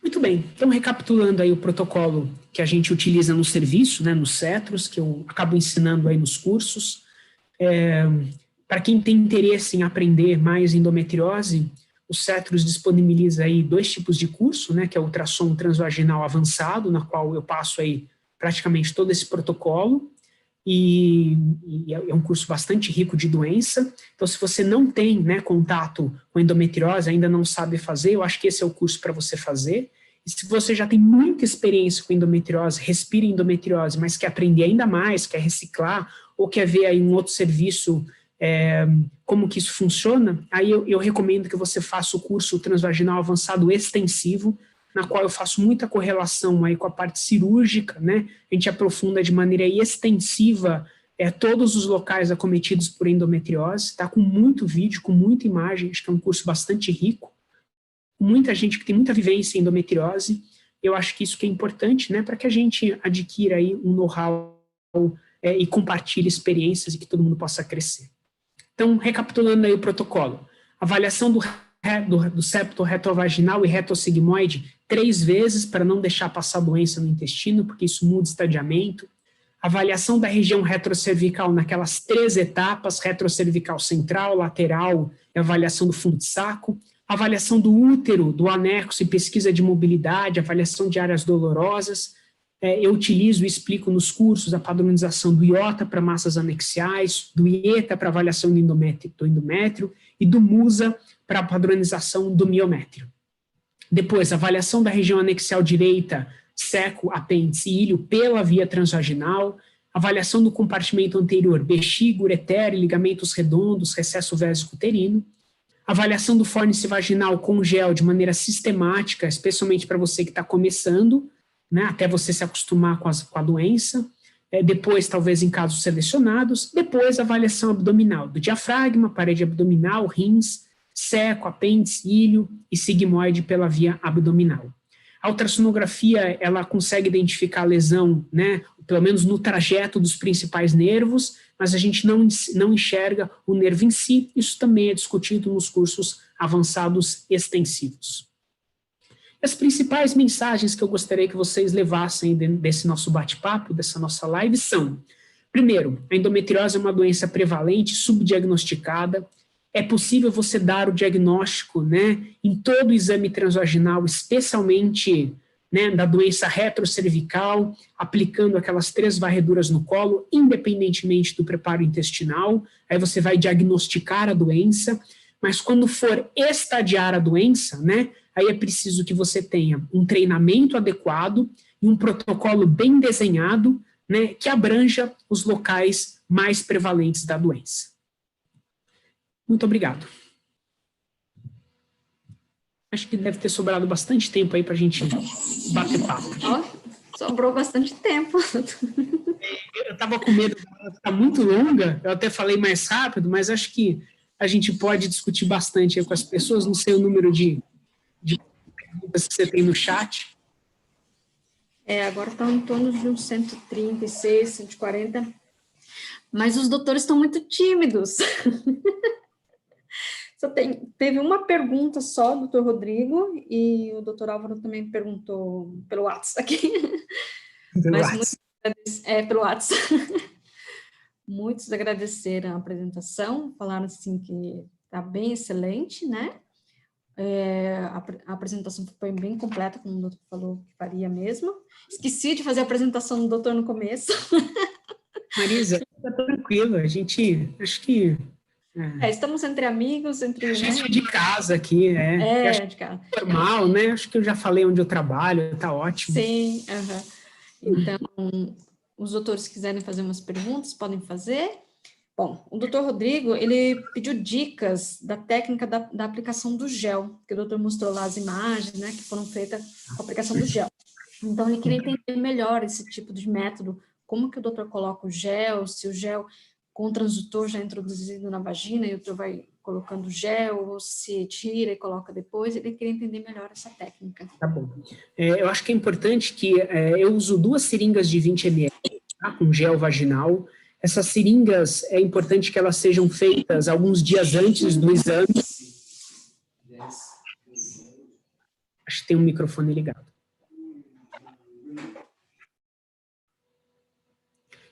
Muito bem, então recapitulando aí o protocolo que a gente utiliza no serviço, né, nos cetros, que eu acabo ensinando aí nos cursos. Para quem tem interesse em aprender mais endometriose, o Cetros disponibiliza aí 2 tipos de curso, né, que é o ultrassom transvaginal avançado, na qual eu passo aí praticamente todo esse protocolo, e é um curso bastante rico de doença. Então, se você não tem, né, contato com endometriose, ainda não sabe fazer, eu acho que esse é o curso para você fazer. E se você já tem muita experiência com endometriose, respira endometriose, mas quer aprender ainda mais, quer reciclar, ou quer ver aí um outro serviço, como que isso funciona, aí eu recomendo que você faça o curso transvaginal avançado extensivo, na qual eu faço muita correlação aí com a parte cirúrgica, né? A gente aprofunda de maneira extensiva todos os locais acometidos por endometriose, tá? Com muito vídeo, com muita imagem, acho que é um curso bastante rico, muita gente que tem muita vivência em endometriose. Eu acho que isso que é importante, né? Para que a gente adquira aí um know-how e compartilhe experiências e que todo mundo possa crescer. Então, recapitulando aí o protocolo, avaliação do septo retrovaginal e retossigmoide 3 vezes para não deixar passar doença no intestino, porque isso muda o estadiamento. Avaliação da região retrocervical naquelas 3 etapas, retrocervical central, lateral e avaliação do fundo de saco. Avaliação do útero, do anexo e pesquisa de mobilidade, avaliação de áreas dolorosas. Eu utilizo e explico nos cursos a padronização do IOTA para massas anexiais, do IETA para avaliação do endométrio e do MUSA para a padronização do miométrio. Depois, avaliação da região anexial direita, seco, apêndice e ilho pela via transvaginal, avaliação do compartimento anterior, bexiga, ureter, ligamentos redondos, recesso vésico-uterino, avaliação do fórnice vaginal com gel de maneira sistemática, especialmente para você que está começando, né, até você se acostumar com a doença, depois, talvez em casos selecionados, depois avaliação abdominal, do diafragma, parede abdominal, rins, seco, apêndice, ilho e sigmoide pela via abdominal. A ultrassonografia, ela consegue identificar a lesão, né, pelo menos no trajeto dos principais nervos, mas a gente não enxerga o nervo em si. Isso também é discutido nos cursos avançados extensivos. As principais mensagens que eu gostaria que vocês levassem desse nosso bate-papo, dessa nossa live, são: primeiro, a endometriose é uma doença prevalente, subdiagnosticada. É possível você dar o diagnóstico, né, em todo o exame transvaginal, especialmente, né, da doença retrocervical, aplicando aquelas 3 varreduras no colo, independentemente do preparo intestinal. Aí você vai diagnosticar a doença, mas quando for estadiar a doença, né, aí é preciso que você tenha um treinamento adequado e um protocolo bem desenhado, né, que abranja os locais mais prevalentes da doença. Muito obrigado. Acho que deve ter sobrado bastante tempo aí para a gente bater papo. Sobrou bastante tempo. Eu estava com medo de ficar muito longa, eu até falei mais rápido, mas acho que a gente pode discutir bastante aí com as pessoas, não sei o número de perguntas que você tem no chat. Agora estão em torno de uns 136, 140, mas os doutores estão muito tímidos. Teve uma pergunta só, doutor Rodrigo, e o doutor Álvaro também perguntou pelo WhatsApp aqui. Pelo WhatsApp. Muitos agradeceram a apresentação, falaram assim que está bem excelente, né? A apresentação foi bem completa, como o doutor falou que faria mesmo. Esqueci de fazer a apresentação do doutor no começo. Marisa, está tranquilo, a gente, acho que... estamos entre amigos, a gente é de casa aqui, de casa. Normal, né? Acho que eu já falei onde eu trabalho, tá ótimo. Sim, Então, os doutores quiserem fazer umas perguntas, podem fazer. Bom, o doutor Rodrigo, ele pediu dicas da técnica da aplicação do gel, que o doutor mostrou lá as imagens, né, que foram feitas com a aplicação do gel. Então, ele queria entender melhor esse tipo de método, como que o doutor coloca o gel, se o gel com o transdutor já introduzido na vagina e o doutor vai colocando o gel, ou se tira e coloca depois, ele queria entender melhor essa técnica. Tá bom. Eu acho que é importante que eu uso 2 seringas de 20 ml, tá, com gel vaginal. Essas seringas, é importante que elas sejam feitas alguns dias antes do exame. Acho que tem um microfone ligado.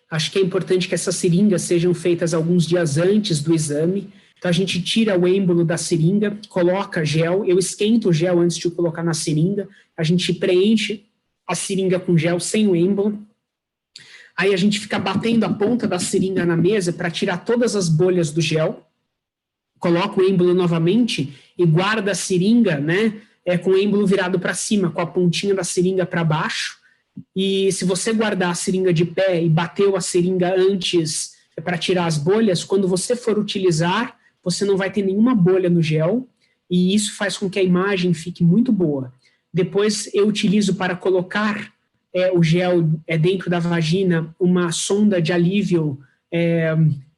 Acho que é importante que essas seringas sejam feitas alguns dias antes do exame. Então, a gente tira o êmbolo da seringa, coloca gel, eu esquento o gel antes de colocar na seringa, a gente preenche a seringa com gel sem o êmbolo. Aí a gente fica batendo a ponta da seringa na mesa para tirar todas as bolhas do gel, coloca o êmbolo novamente e guarda a seringa, né, com o êmbolo virado para cima, com a pontinha da seringa para baixo. E se você guardar a seringa de pé e bateu a seringa antes para tirar as bolhas, quando você for utilizar, você não vai ter nenhuma bolha no gel, e isso faz com que a imagem fique muito boa. Depois eu utilizo para colocar o gel dentro da vagina uma sonda de alívio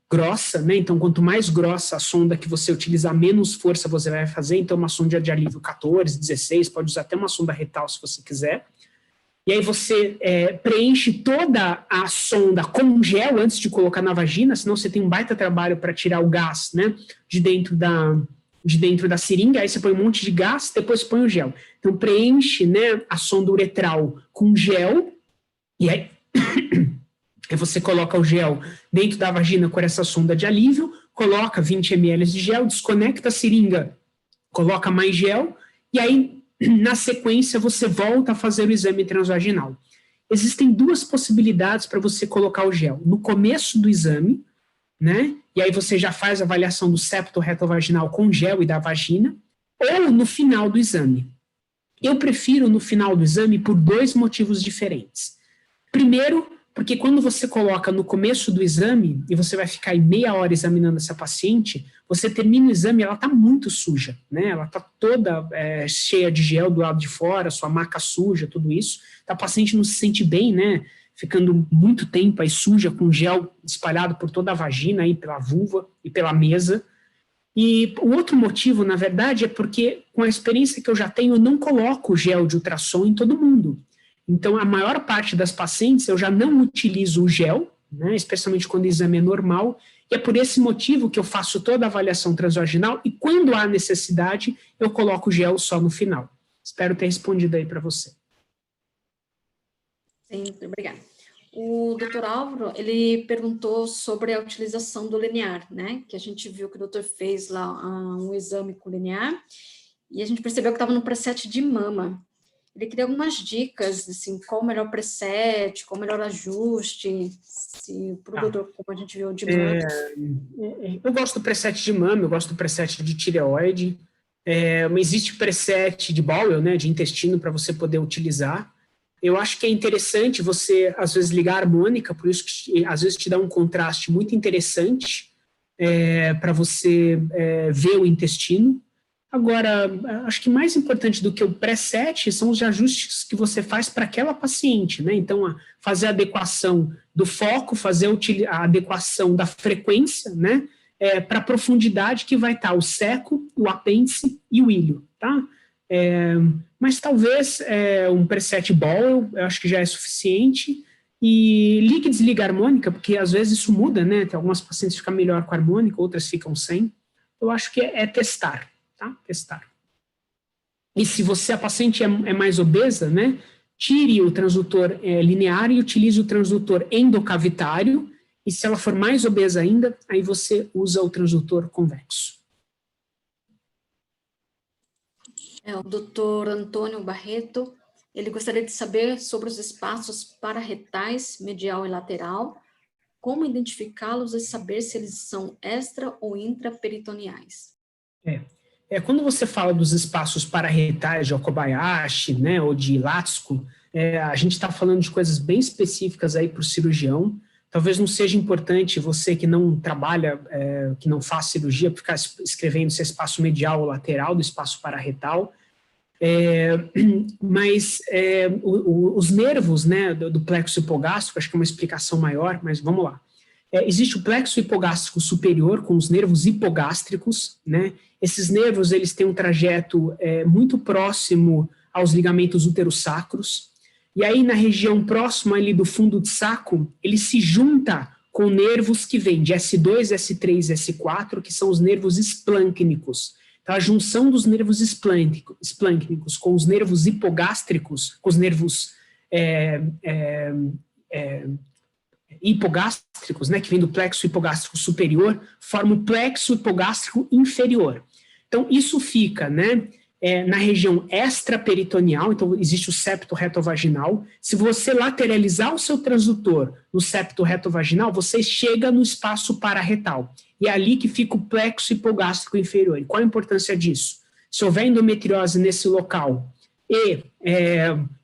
grossa, né? Então, quanto mais grossa a sonda que você utilizar, menos força você vai fazer. Então, uma sonda de alívio 14, 16, pode usar até uma sonda retal se você quiser. E aí você preenche toda a sonda com gel antes de colocar na vagina, senão você tem um baita trabalho para tirar o gás, né, de dentro da seringa. Aí você põe um monte de gás, depois põe o gel. Então preenche, né, a sonda uretral com gel, e aí você coloca o gel dentro da vagina com essa sonda de alívio, coloca 20 ml de gel, desconecta a seringa, coloca mais gel, e aí na sequência, você volta a fazer o exame transvaginal. Existem 2 possibilidades para você colocar o gel. No começo do exame, né? E aí você já faz a avaliação do septo retovaginal com gel e da vagina, ou no final do exame. Eu prefiro no final do exame por 2 motivos diferentes. Primeiro, porque quando você coloca no começo do exame, e você vai ficar aí meia hora examinando essa paciente, você termina o exame, ela está muito suja, né? Ela está toda cheia de gel do lado de fora, sua maca suja, tudo isso. Então, a paciente não se sente bem, né? Ficando muito tempo aí suja, com gel espalhado por toda a vagina, aí pela vulva e pela mesa. E o outro motivo, na verdade, é porque, com a experiência que eu já tenho, eu não coloco gel de ultrassom em todo mundo. Então, a maior parte das pacientes, eu já não utilizo o gel, né, especialmente quando o exame é normal, e é por esse motivo que eu faço toda a avaliação transvaginal, e quando há necessidade, eu coloco o gel só no final. Espero ter respondido aí para você. Sim, obrigada. O doutor Álvaro, ele perguntou sobre a utilização do linear, né, que a gente viu que o doutor fez lá um exame com linear, e a gente percebeu que estava no preset de mama. Ele queria algumas dicas, assim, qual o melhor preset, qual o melhor ajuste, para o doutor, como a gente viu, de mama. Eu gosto do preset de mama, eu gosto do preset de tireoide, existe preset de bowel, né, de intestino, para você poder utilizar. Eu acho que é interessante você, às vezes, ligar a harmônica, por isso que, às vezes, te dá um contraste muito interessante para você ver o intestino. Agora, acho que mais importante do que o preset são os ajustes que você faz para aquela paciente, né? Então, fazer a adequação do foco, fazer a adequação da frequência, né? Para a profundidade que vai estar o seco, o apêndice e o ilho, tá? Mas talvez um preset bowel, eu acho que já é suficiente. E liga e desliga a harmônica, porque às vezes isso muda, né? Tem algumas pacientes que ficam melhor com a harmônica, outras ficam sem. Eu acho que é testar. Tá? Testar. E se a paciente é mais obesa, né, tire o transdutor linear e utilize o transdutor endocavitário, e se ela for mais obesa ainda, aí você usa o transdutor convexo. O doutor Antônio Barreto, ele gostaria de saber sobre os espaços pararetais, medial e lateral, como identificá-los e saber se eles são extra ou intraperitoneais. Quando você fala dos espaços pararetais de Okobayashi, né, ou de Latsuko, a gente está falando de coisas bem específicas aí para o cirurgião. Talvez não seja importante você que não trabalha, que não faz cirurgia, ficar escrevendo se é espaço medial ou lateral do espaço pararetal. Os nervos, né, do plexo hipogástrico, acho que é uma explicação maior, mas vamos lá. Existe o plexo hipogástrico superior, com os nervos hipogástricos, né? Esses nervos, eles têm um trajeto muito próximo aos ligamentos uterossacros, e aí na região próxima ali do fundo de saco, ele se junta com nervos que vêm de S2, S3 e S4, que são os nervos esplâncnicos. Então, a junção dos nervos esplâncnicos com os nervos hipogástricos, com os nervos hipogástricos, né, que vem do plexo hipogástrico superior, forma o plexo hipogástrico inferior. Então, isso fica, né, na região extraperitoneal, então existe o septo retovaginal. Se você lateralizar o seu transdutor no septo retovaginal, você chega no espaço pararretal. E é ali que fica o plexo hipogástrico inferior. E qual a importância disso? Se houver endometriose nesse local, e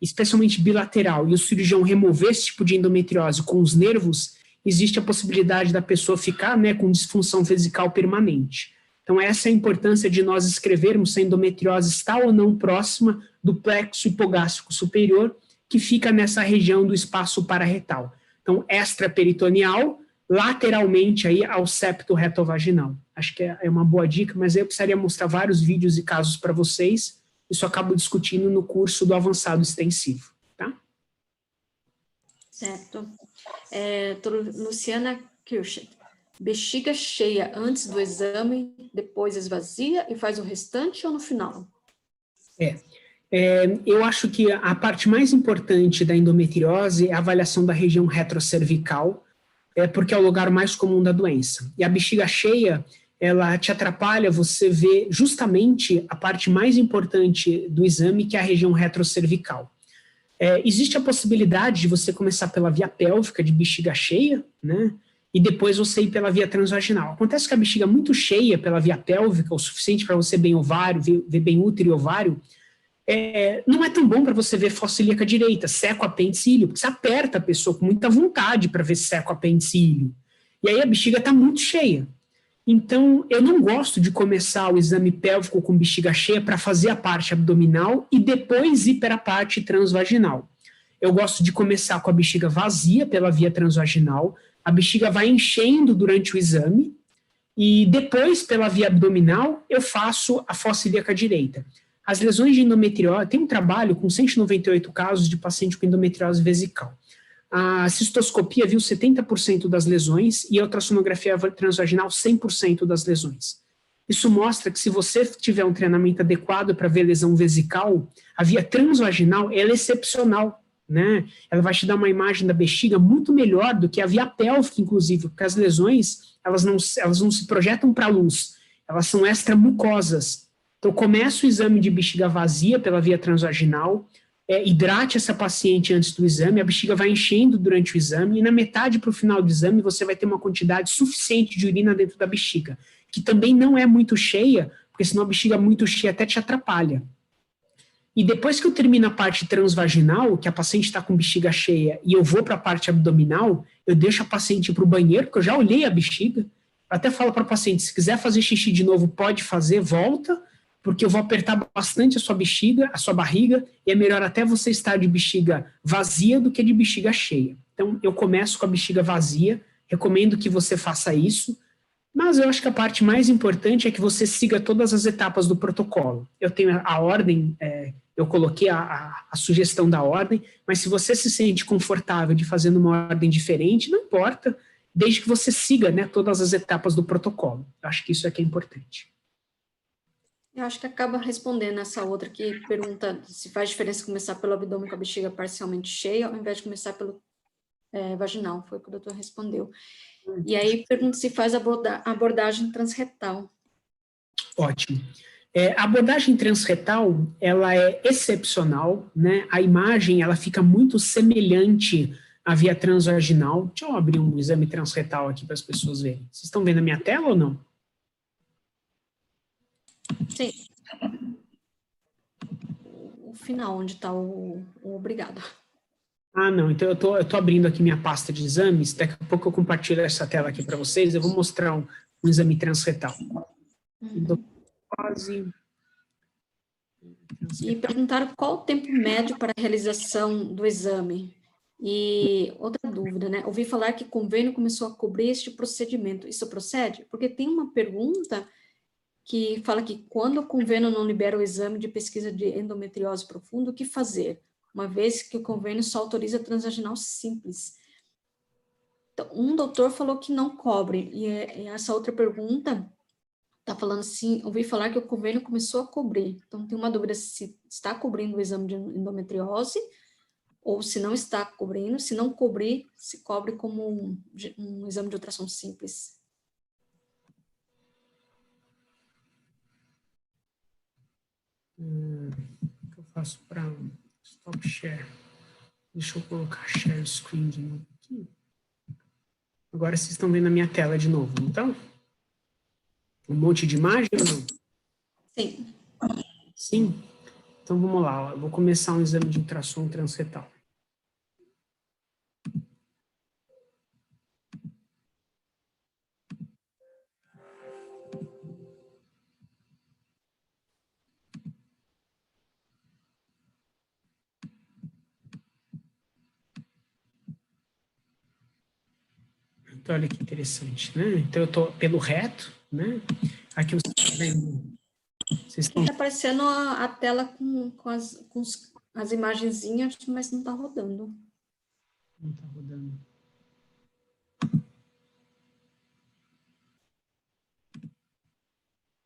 especialmente bilateral, e o cirurgião remover esse tipo de endometriose com os nervos, existe a possibilidade da pessoa ficar, né, com disfunção vesical permanente. Então, essa é a importância de nós escrevermos se a endometriose está ou não próxima do plexo hipogástrico superior, que fica nessa região do espaço pararretal. Então, extraperitoneal, lateralmente aí ao septo retovaginal. Acho que é uma boa dica, mas eu precisaria mostrar vários vídeos e casos para vocês. Isso eu acabo discutindo no curso do avançado extensivo, tá? Certo. Luciana Kirchner. Bexiga cheia antes do exame, depois esvazia e faz o restante ou no final? Eu acho que a parte mais importante da endometriose é a avaliação da região retrocervical, porque é o lugar mais comum da doença. E a bexiga cheia, ela te atrapalha você ver justamente a parte mais importante do exame, que é a região retrocervical. Existe a possibilidade de você começar pela via pélvica de bexiga cheia, né? E depois você ir pela via transvaginal. Acontece que a bexiga muito cheia pela via pélvica, o suficiente para você bem ovário, ver bem útero e ovário, não é tão bom para você ver fossa ilíaca direita, seco apendicílio, porque você aperta a pessoa com muita vontade para ver seco apendicílio. E aí a bexiga está muito cheia. Então, eu não gosto de começar o exame pélvico com bexiga cheia para fazer a parte abdominal e depois ir para a parte transvaginal. Eu gosto de começar com a bexiga vazia pela via transvaginal, a bexiga vai enchendo durante o exame, e depois, pela via abdominal, eu faço a fossa ilíaca direita. As lesões de endometriose, tem um trabalho com 198 casos de paciente com endometriose vesical. A cistoscopia viu 70% das lesões e a ultrassonografia transvaginal 100% das lesões. Isso mostra que se você tiver um treinamento adequado para ver lesão vesical, a via transvaginal ela é excepcional, né? Ela vai te dar uma imagem da bexiga muito melhor do que a via pélvica, inclusive, porque as lesões elas não se projetam para a luz, elas são extramucosas. Então, começa o exame de bexiga vazia pela via transvaginal, hidrate essa paciente antes do exame, a bexiga vai enchendo durante o exame, e na metade para o final do exame você vai ter uma quantidade suficiente de urina dentro da bexiga, que também não é muito cheia, porque senão a bexiga muito cheia até te atrapalha. E depois que eu termino a parte transvaginal, que a paciente está com bexiga cheia, e eu vou para a parte abdominal, eu deixo a paciente ir para o banheiro, porque eu já olhei a bexiga, eu até falo para a paciente, se quiser fazer xixi de novo, pode fazer, volta, porque eu vou apertar bastante a sua bexiga, a sua barriga, e é melhor até você estar de bexiga vazia do que de bexiga cheia. Então, eu começo com a bexiga vazia, recomendo que você faça isso, mas eu acho que a parte mais importante é que você siga todas as etapas do protocolo. Eu tenho a ordem, eu coloquei a sugestão da ordem, mas se você se sente confortável de fazer numa ordem diferente, não importa, desde que você siga, né, todas as etapas do protocolo. Eu acho que isso é que é importante. Eu acho que acaba respondendo essa outra que pergunta se faz diferença começar pelo abdômen com a bexiga parcialmente cheia, ao invés de começar pelo vaginal, foi o que o doutor respondeu. E aí pergunta se faz abordagem transretal. Ótimo. A abordagem transretal, ela é excepcional, né? A imagem, ela fica muito semelhante à via transvaginal. Deixa eu abrir um exame transretal aqui para as pessoas verem. Vocês estão vendo a minha tela ou não? Sim. O final, onde está o obrigado. Ah, não. Então, eu tô abrindo aqui minha pasta de exames. Daqui a pouco eu compartilho essa tela aqui para vocês. Eu vou mostrar um exame transretal. Quase. E perguntaram qual o tempo médio para a realização do exame. E outra dúvida, né? Ouvi falar que o convênio começou a cobrir este procedimento. Isso procede? Porque tem uma pergunta que fala que quando o convênio não libera o exame de pesquisa de endometriose profunda, o que fazer? Uma vez que o convênio só autoriza transvaginal simples. Então, um doutor falou que não cobre. E essa outra pergunta está falando assim, ouvi falar que o convênio começou a cobrir. Então, tem uma dúvida se está cobrindo o exame de endometriose ou se não está cobrindo. Se não cobrir, se cobre como um exame de ultrassom simples. O que eu faço para stop share? Deixa eu colocar share screen de novo aqui. Agora vocês estão vendo a minha tela de novo, então? Um monte de imagem ou não? Sim. Sim? Então vamos lá, eu vou começar um exame de ultrassom transretal. Então, olha que interessante, né? Então, eu estou pelo reto, né? Aqui você está vendo... Está aparecendo a tela com as imagenzinhas, mas não está rodando. Não está rodando.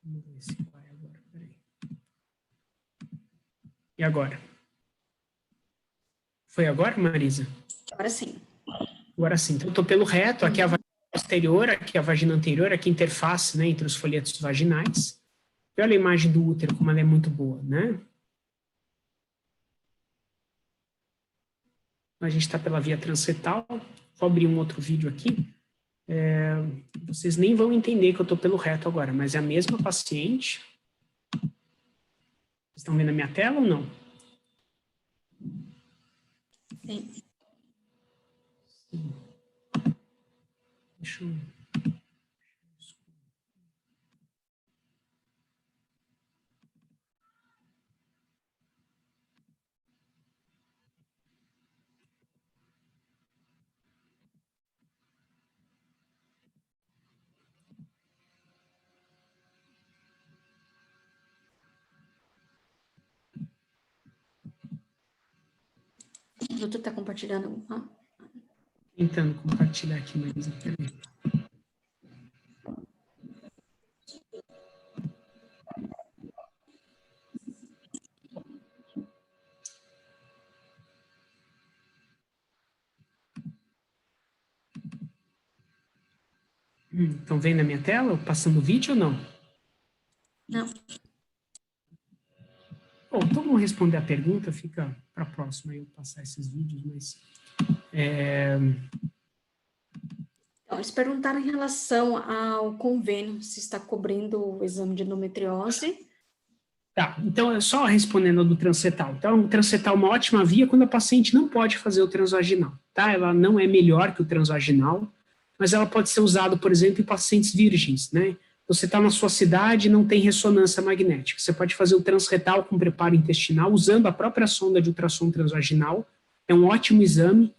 Vamos ver se vai agora, peraí. E agora? Foi agora, Marisa? Agora sim. Agora sim. Então, eu estou pelo reto, aqui é a vagina posterior, aqui é a vagina anterior, aqui a interface, né, entre os folhetos vaginais. E olha a imagem do útero, como ela é muito boa, né? A gente está pela via transretal. Vou abrir um outro vídeo aqui. Vocês nem vão entender que eu estou pelo reto agora, mas é a mesma paciente. Vocês estão vendo a minha tela ou não? Sim. Sim. Deixa eu... O doutor está compartilhando. Tentando compartilhar aqui, Marisa. Peraí. Estão vendo a minha tela? Passando o vídeo ou não? Não. Bom, então vamos responder a pergunta, fica para a próxima eu passar esses vídeos, mas... Então, eles perguntaram em relação ao convênio, se está cobrindo o exame de endometriose. Tá, então, só respondendo do transretal. Então, o transretal é uma ótima via quando a paciente não pode fazer o transvaginal, tá? Ela não é melhor que o transvaginal, mas ela pode ser usada, por exemplo, em pacientes virgens, né? Você está na sua cidade e não tem ressonância magnética. Você pode fazer o transretal com preparo intestinal usando a própria sonda de ultrassom transvaginal. É um ótimo exame.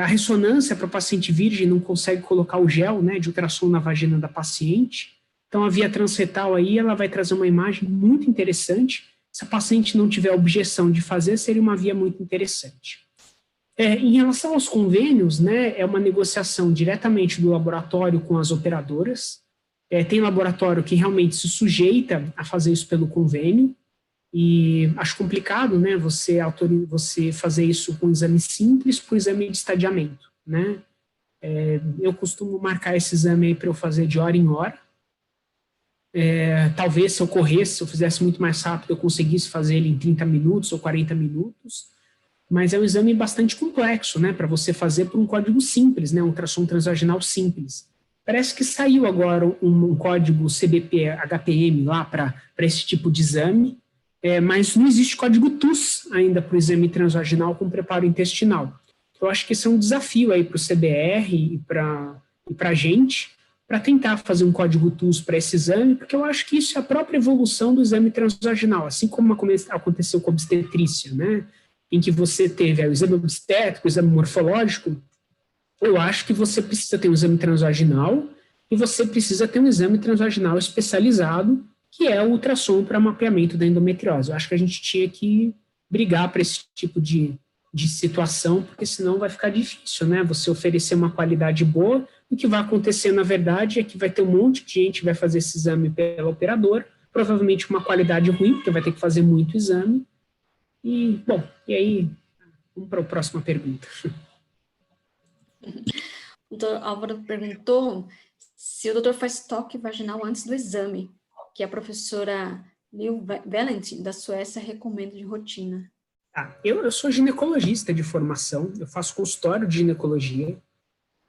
A ressonância para paciente virgem não consegue colocar o gel, né, de ultrassom na vagina da paciente. Então, a via transretal aí, ela vai trazer uma imagem muito interessante. Se a paciente não tiver objeção de fazer, seria uma via muito interessante. Em relação aos convênios, né, é uma negociação diretamente do laboratório com as operadoras. Tem laboratório que realmente se sujeita a fazer isso pelo convênio, e acho complicado, né, você fazer isso com um exame simples para o exame de estadiamento, né. Eu costumo marcar esse exame aí para eu fazer de hora em hora. Talvez se eu corresse, se eu fizesse muito mais rápido, eu conseguisse fazer ele em 30 minutos ou 40 minutos, mas é um exame bastante complexo, né, para você fazer por um código simples, né, um ultrassom transvaginal simples. Parece que saiu agora um código CBP-HPM lá para esse tipo de exame, mas não existe código TUS ainda para o exame transvaginal com preparo intestinal. Eu acho que esse é um desafio aí para o CBR e para a gente, para tentar fazer um código TUS para esse exame, porque eu acho que isso é a própria evolução do exame transvaginal, assim como aconteceu com a obstetrícia, né, em que você teve o exame obstétrico, o exame morfológico. Eu acho que você precisa ter um exame transvaginal e você precisa ter um exame transvaginal especializado, que é o ultrassom para mapeamento da endometriose. Eu acho que a gente tinha que brigar para esse tipo de situação, porque senão vai ficar difícil, né? Você oferecer uma qualidade boa. O que vai acontecer, na verdade, é que vai ter um monte de gente que vai fazer esse exame pela operadora, provavelmente uma qualidade ruim, porque vai ter que fazer muito exame. E, bom, e aí, vamos para a próxima pergunta. O doutor Álvaro perguntou se o doutor faz toque vaginal antes do exame, que a professora Liu Valent, da Suécia, recomenda de rotina. Eu sou ginecologista de formação, eu faço consultório de ginecologia,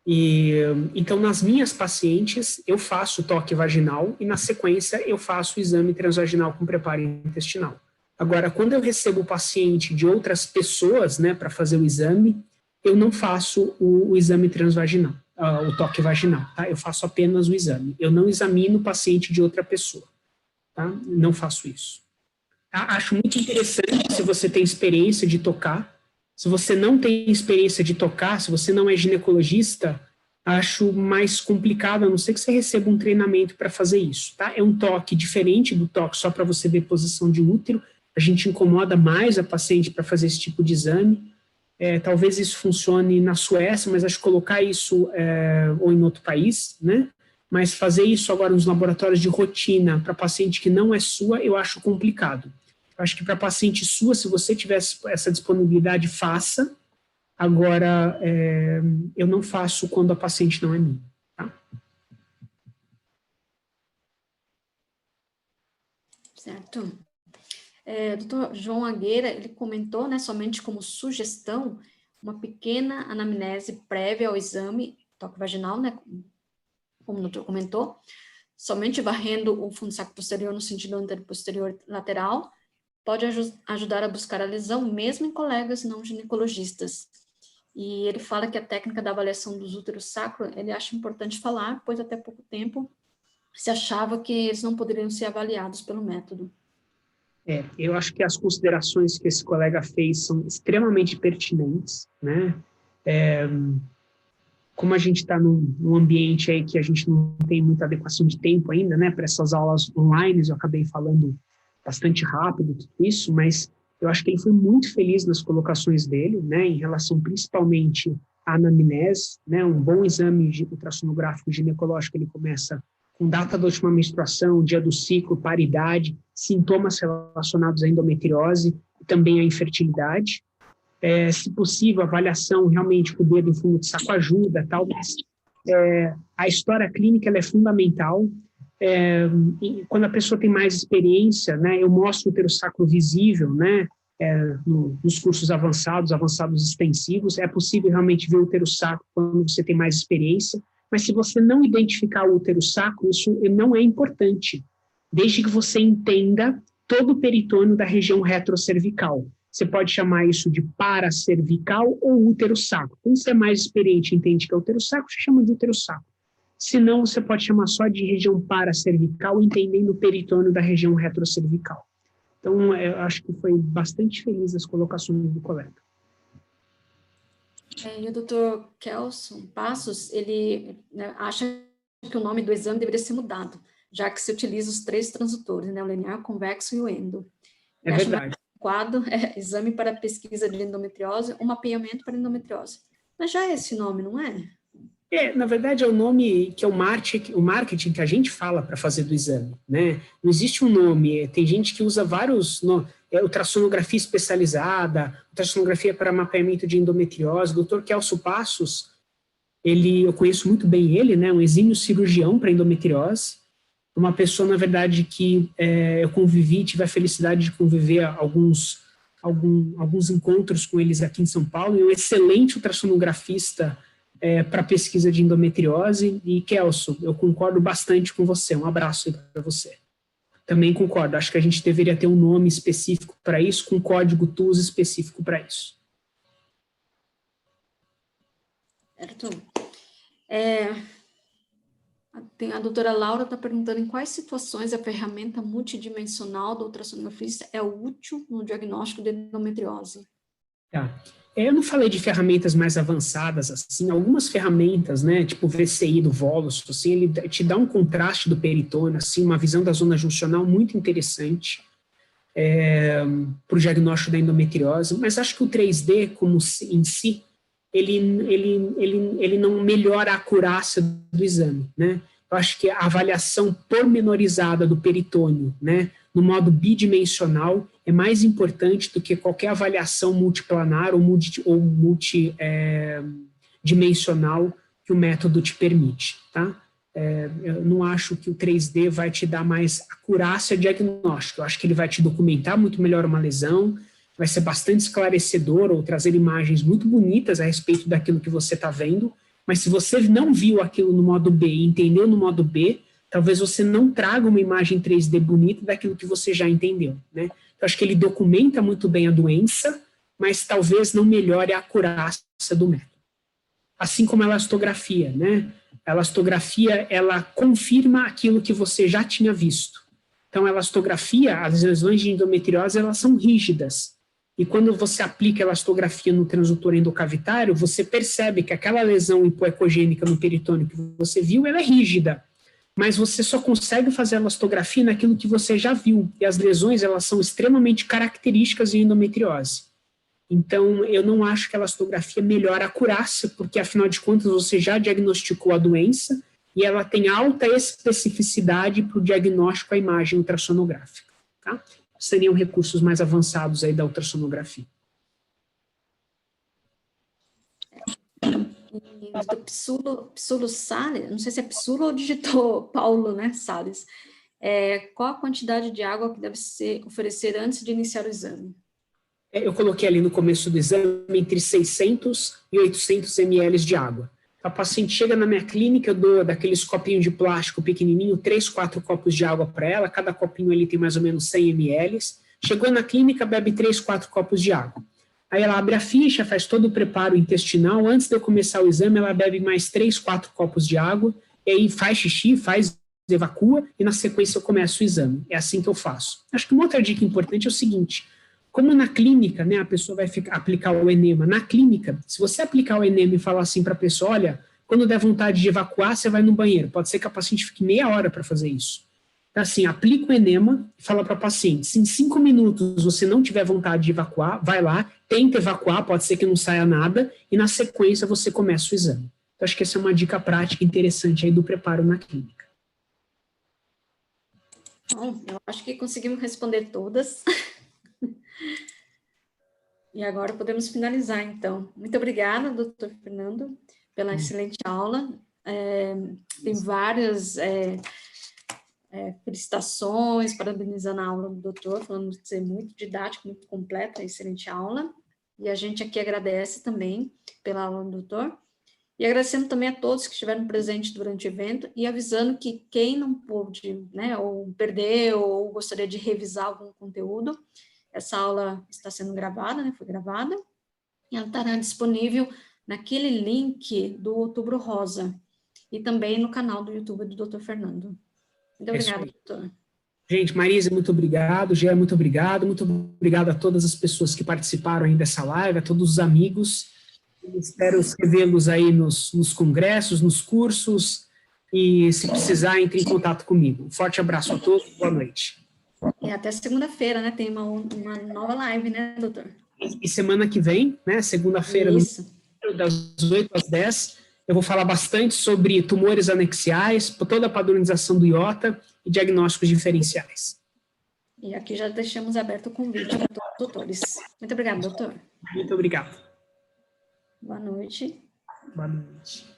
e então nas minhas pacientes eu faço toque vaginal e na sequência eu faço o exame transvaginal com preparo intestinal. Agora, quando eu recebo o paciente de outras pessoas, né, para fazer o exame, eu não faço o exame transvaginal, o toque vaginal, tá? Eu faço apenas o exame. Eu não examino o paciente de outra pessoa, tá? Não faço isso. Acho muito interessante se você tem experiência de tocar. Se você não tem experiência de tocar, se você não é ginecologista, acho mais complicado, a não ser que você receba um treinamento para fazer isso, tá? É um toque diferente do toque só para você ver posição de útero. A gente incomoda mais a paciente para fazer esse tipo de exame. Talvez isso funcione na Suécia, mas acho que colocar isso ou em outro país, né? Mas fazer isso agora nos laboratórios de rotina para paciente que não é sua, eu acho complicado. Eu acho que para paciente sua, se você tivesse essa disponibilidade, faça. Agora, eu não faço quando a paciente não é minha. Tá? Certo. Doutor João Agueira, ele comentou, né, somente como sugestão, uma pequena anamnese prévia ao exame toque vaginal, né, como o doutor comentou, somente varrendo o fundo do saco posterior no sentido anterior-posterior lateral, pode ajudar a buscar a lesão, mesmo em colegas não ginecologistas. E ele fala que a técnica da avaliação dos úteros sacro, ele acha importante falar, pois até pouco tempo se achava que eles não poderiam ser avaliados pelo método. Eu acho que as considerações que esse colega fez são extremamente pertinentes, né? Como a gente está num ambiente aí que a gente não tem muita adequação de tempo ainda, né, para essas aulas online, eu acabei falando bastante rápido tudo isso, mas eu acho que ele foi muito feliz nas colocações dele, né, em relação principalmente à anamnese, né, um bom exame ultrassonográfico ginecológico, ele começa com data da última menstruação, dia do ciclo, paridade, sintomas relacionados à endometriose e também à infertilidade. Se possível, avaliação realmente com o dedo em fundo de saco ajuda, tal, mas a história clínica ela é fundamental. Quando a pessoa tem mais experiência, né, eu mostro o útero sacro visível, né, nos cursos avançados extensivos, é possível realmente ver o útero sacro quando você tem mais experiência, mas se você não identificar o útero sacro, isso não é importante, desde que você entenda todo o peritônio da região retrocervical. Você pode chamar isso de paracervical ou útero sacro. Quando você é mais experiente e entende que é útero sacro, você chama de útero sacro. Se não, você pode chamar só de região paracervical, entendendo o peritônio da região retrocervical. Então, eu acho que foi bastante feliz as colocações do colega. E o doutor Kelson Passos, ele acha que o nome do exame deveria ser mudado, já que se utiliza os 3 transdutores, né, o linear, convexo e o endo. É verdade. Quadro exame para pesquisa de endometriose, ou mapeamento para endometriose. Mas já é esse nome, não é? Na verdade, é o nome que é o marketing que a gente fala para fazer do exame, né? Não existe um nome, tem gente que usa vários nomes, ultrassonografia especializada, ultrassonografia para mapeamento de endometriose. O Dr. Kelso Passos, eu conheço muito bem ele, né? Um exímio cirurgião para endometriose, uma pessoa, na verdade, que eu convivi, tive a felicidade de conviver alguns encontros com eles aqui em São Paulo, e um excelente ultrassonografista para pesquisa de endometriose. E, Kelso, eu concordo bastante com você, um abraço aí para você. Também concordo, acho que a gente deveria ter um nome específico para isso, com código TUS específico para isso. Certo. A doutora Laura está perguntando em quais situações a ferramenta multidimensional do ultrassonografista é útil no diagnóstico de endometriose. Tá. Eu não falei de ferramentas mais avançadas, assim, algumas ferramentas, né, tipo o VCI do Volus, assim, ele te dá um contraste do peritônio, assim, uma visão da zona juncional muito interessante para o diagnóstico da endometriose, mas acho que o 3D, como em si, ele não melhora a acurácia do exame, né? Eu acho que a avaliação pormenorizada do peritônio, né, no modo bidimensional, é mais importante do que qualquer avaliação multiplanar ou multidimensional que o método te permite, tá? Eu não acho que o 3D vai te dar mais acurácia diagnóstica, eu acho que ele vai te documentar muito melhor uma lesão, vai ser bastante esclarecedor ou trazer imagens muito bonitas a respeito daquilo que você está vendo, mas se você não viu aquilo no modo B e entendeu no modo B, talvez você não traga uma imagem 3D bonita daquilo que você já entendeu, né? Eu acho que ele documenta muito bem a doença, mas talvez não melhore a acurácia do método. Assim como a elastografia, né? A elastografia, ela confirma aquilo que você já tinha visto. Então, a elastografia, as lesões de endometriose, elas são rígidas. E quando você aplica a elastografia no transdutor endocavitário, você percebe que aquela lesão hipoecogênica no peritônio que você viu, ela é rígida. Mas você só consegue fazer a elastografia naquilo que você já viu. E as lesões, elas são extremamente características de endometriose. Então, eu não acho que a elastografia melhora a acurácia, porque, afinal de contas, você já diagnosticou a doença e ela tem alta especificidade para o diagnóstico com a imagem ultrassonográfica. Tá? Seriam recursos mais avançados aí da ultrassonografia. E do Psulo Salles, não sei se é Psulo ou digitou Paulo, né, Salles. Qual a quantidade de água que deve ser oferecida antes de iniciar o exame? Eu coloquei ali no começo do exame entre 600 e 800 ml de água. A paciente chega na minha clínica, eu dou daqueles copinhos de plástico pequenininho, 3, 4 copos de água para ela, cada copinho ali tem mais ou menos 100 ml. Chegou na clínica, bebe 3, 4 copos de água. Aí ela abre a ficha, faz todo o preparo intestinal, antes de eu começar o exame, ela bebe mais 3, 4 copos de água, e aí faz xixi, evacua, e na sequência eu começo o exame. É assim que eu faço. Acho que uma outra dica importante é o seguinte: como na clínica, né, a pessoa vai aplicar o enema, na clínica, se você aplicar o enema e falar assim para a pessoa, olha, quando der vontade de evacuar, você vai no banheiro, pode ser que a paciente fique meia hora para fazer isso. Então, assim, aplica o enema e fala para a paciente, se em 5 minutos você não tiver vontade de evacuar, vai lá, tenta evacuar, pode ser que não saia nada, e na sequência você começa o exame. Então, acho que essa é uma dica prática interessante aí do preparo na clínica. Bom, eu acho que conseguimos responder todas. E agora podemos finalizar, então. Muito obrigada, doutor Fernando, pela excelente aula. Tem várias felicitações, parabenizando a aula do doutor, falando de ser muito didático, muito completa, excelente aula. E a gente aqui agradece também pela aula do doutor. E agradecendo também a todos que estiveram presentes durante o evento e avisando que quem não pôde, né, ou perdeu, ou gostaria de revisar algum conteúdo, essa aula está sendo gravada, né, foi gravada, e ela estará disponível naquele link do Outubro Rosa e também no canal do YouTube do Dr. Fernando. Muito obrigada, doutor. Gente, Marisa, muito obrigado, Gé, muito obrigado a todas as pessoas que participaram aí dessa live, a todos os amigos. Eu espero revê-los aí nos congressos, nos cursos, e se precisar, entre em contato comigo. Um forte abraço a todos, boa noite. E até segunda-feira, né, tem uma nova live, né, doutor? E semana que vem, né, segunda-feira, das 8 às 10, eu vou falar bastante sobre tumores anexiais, toda a padronização do IOTA e diagnósticos diferenciais. E aqui já deixamos aberto o convite para todos os doutores. Muito obrigada, doutor. Muito obrigado. Boa noite. Boa noite.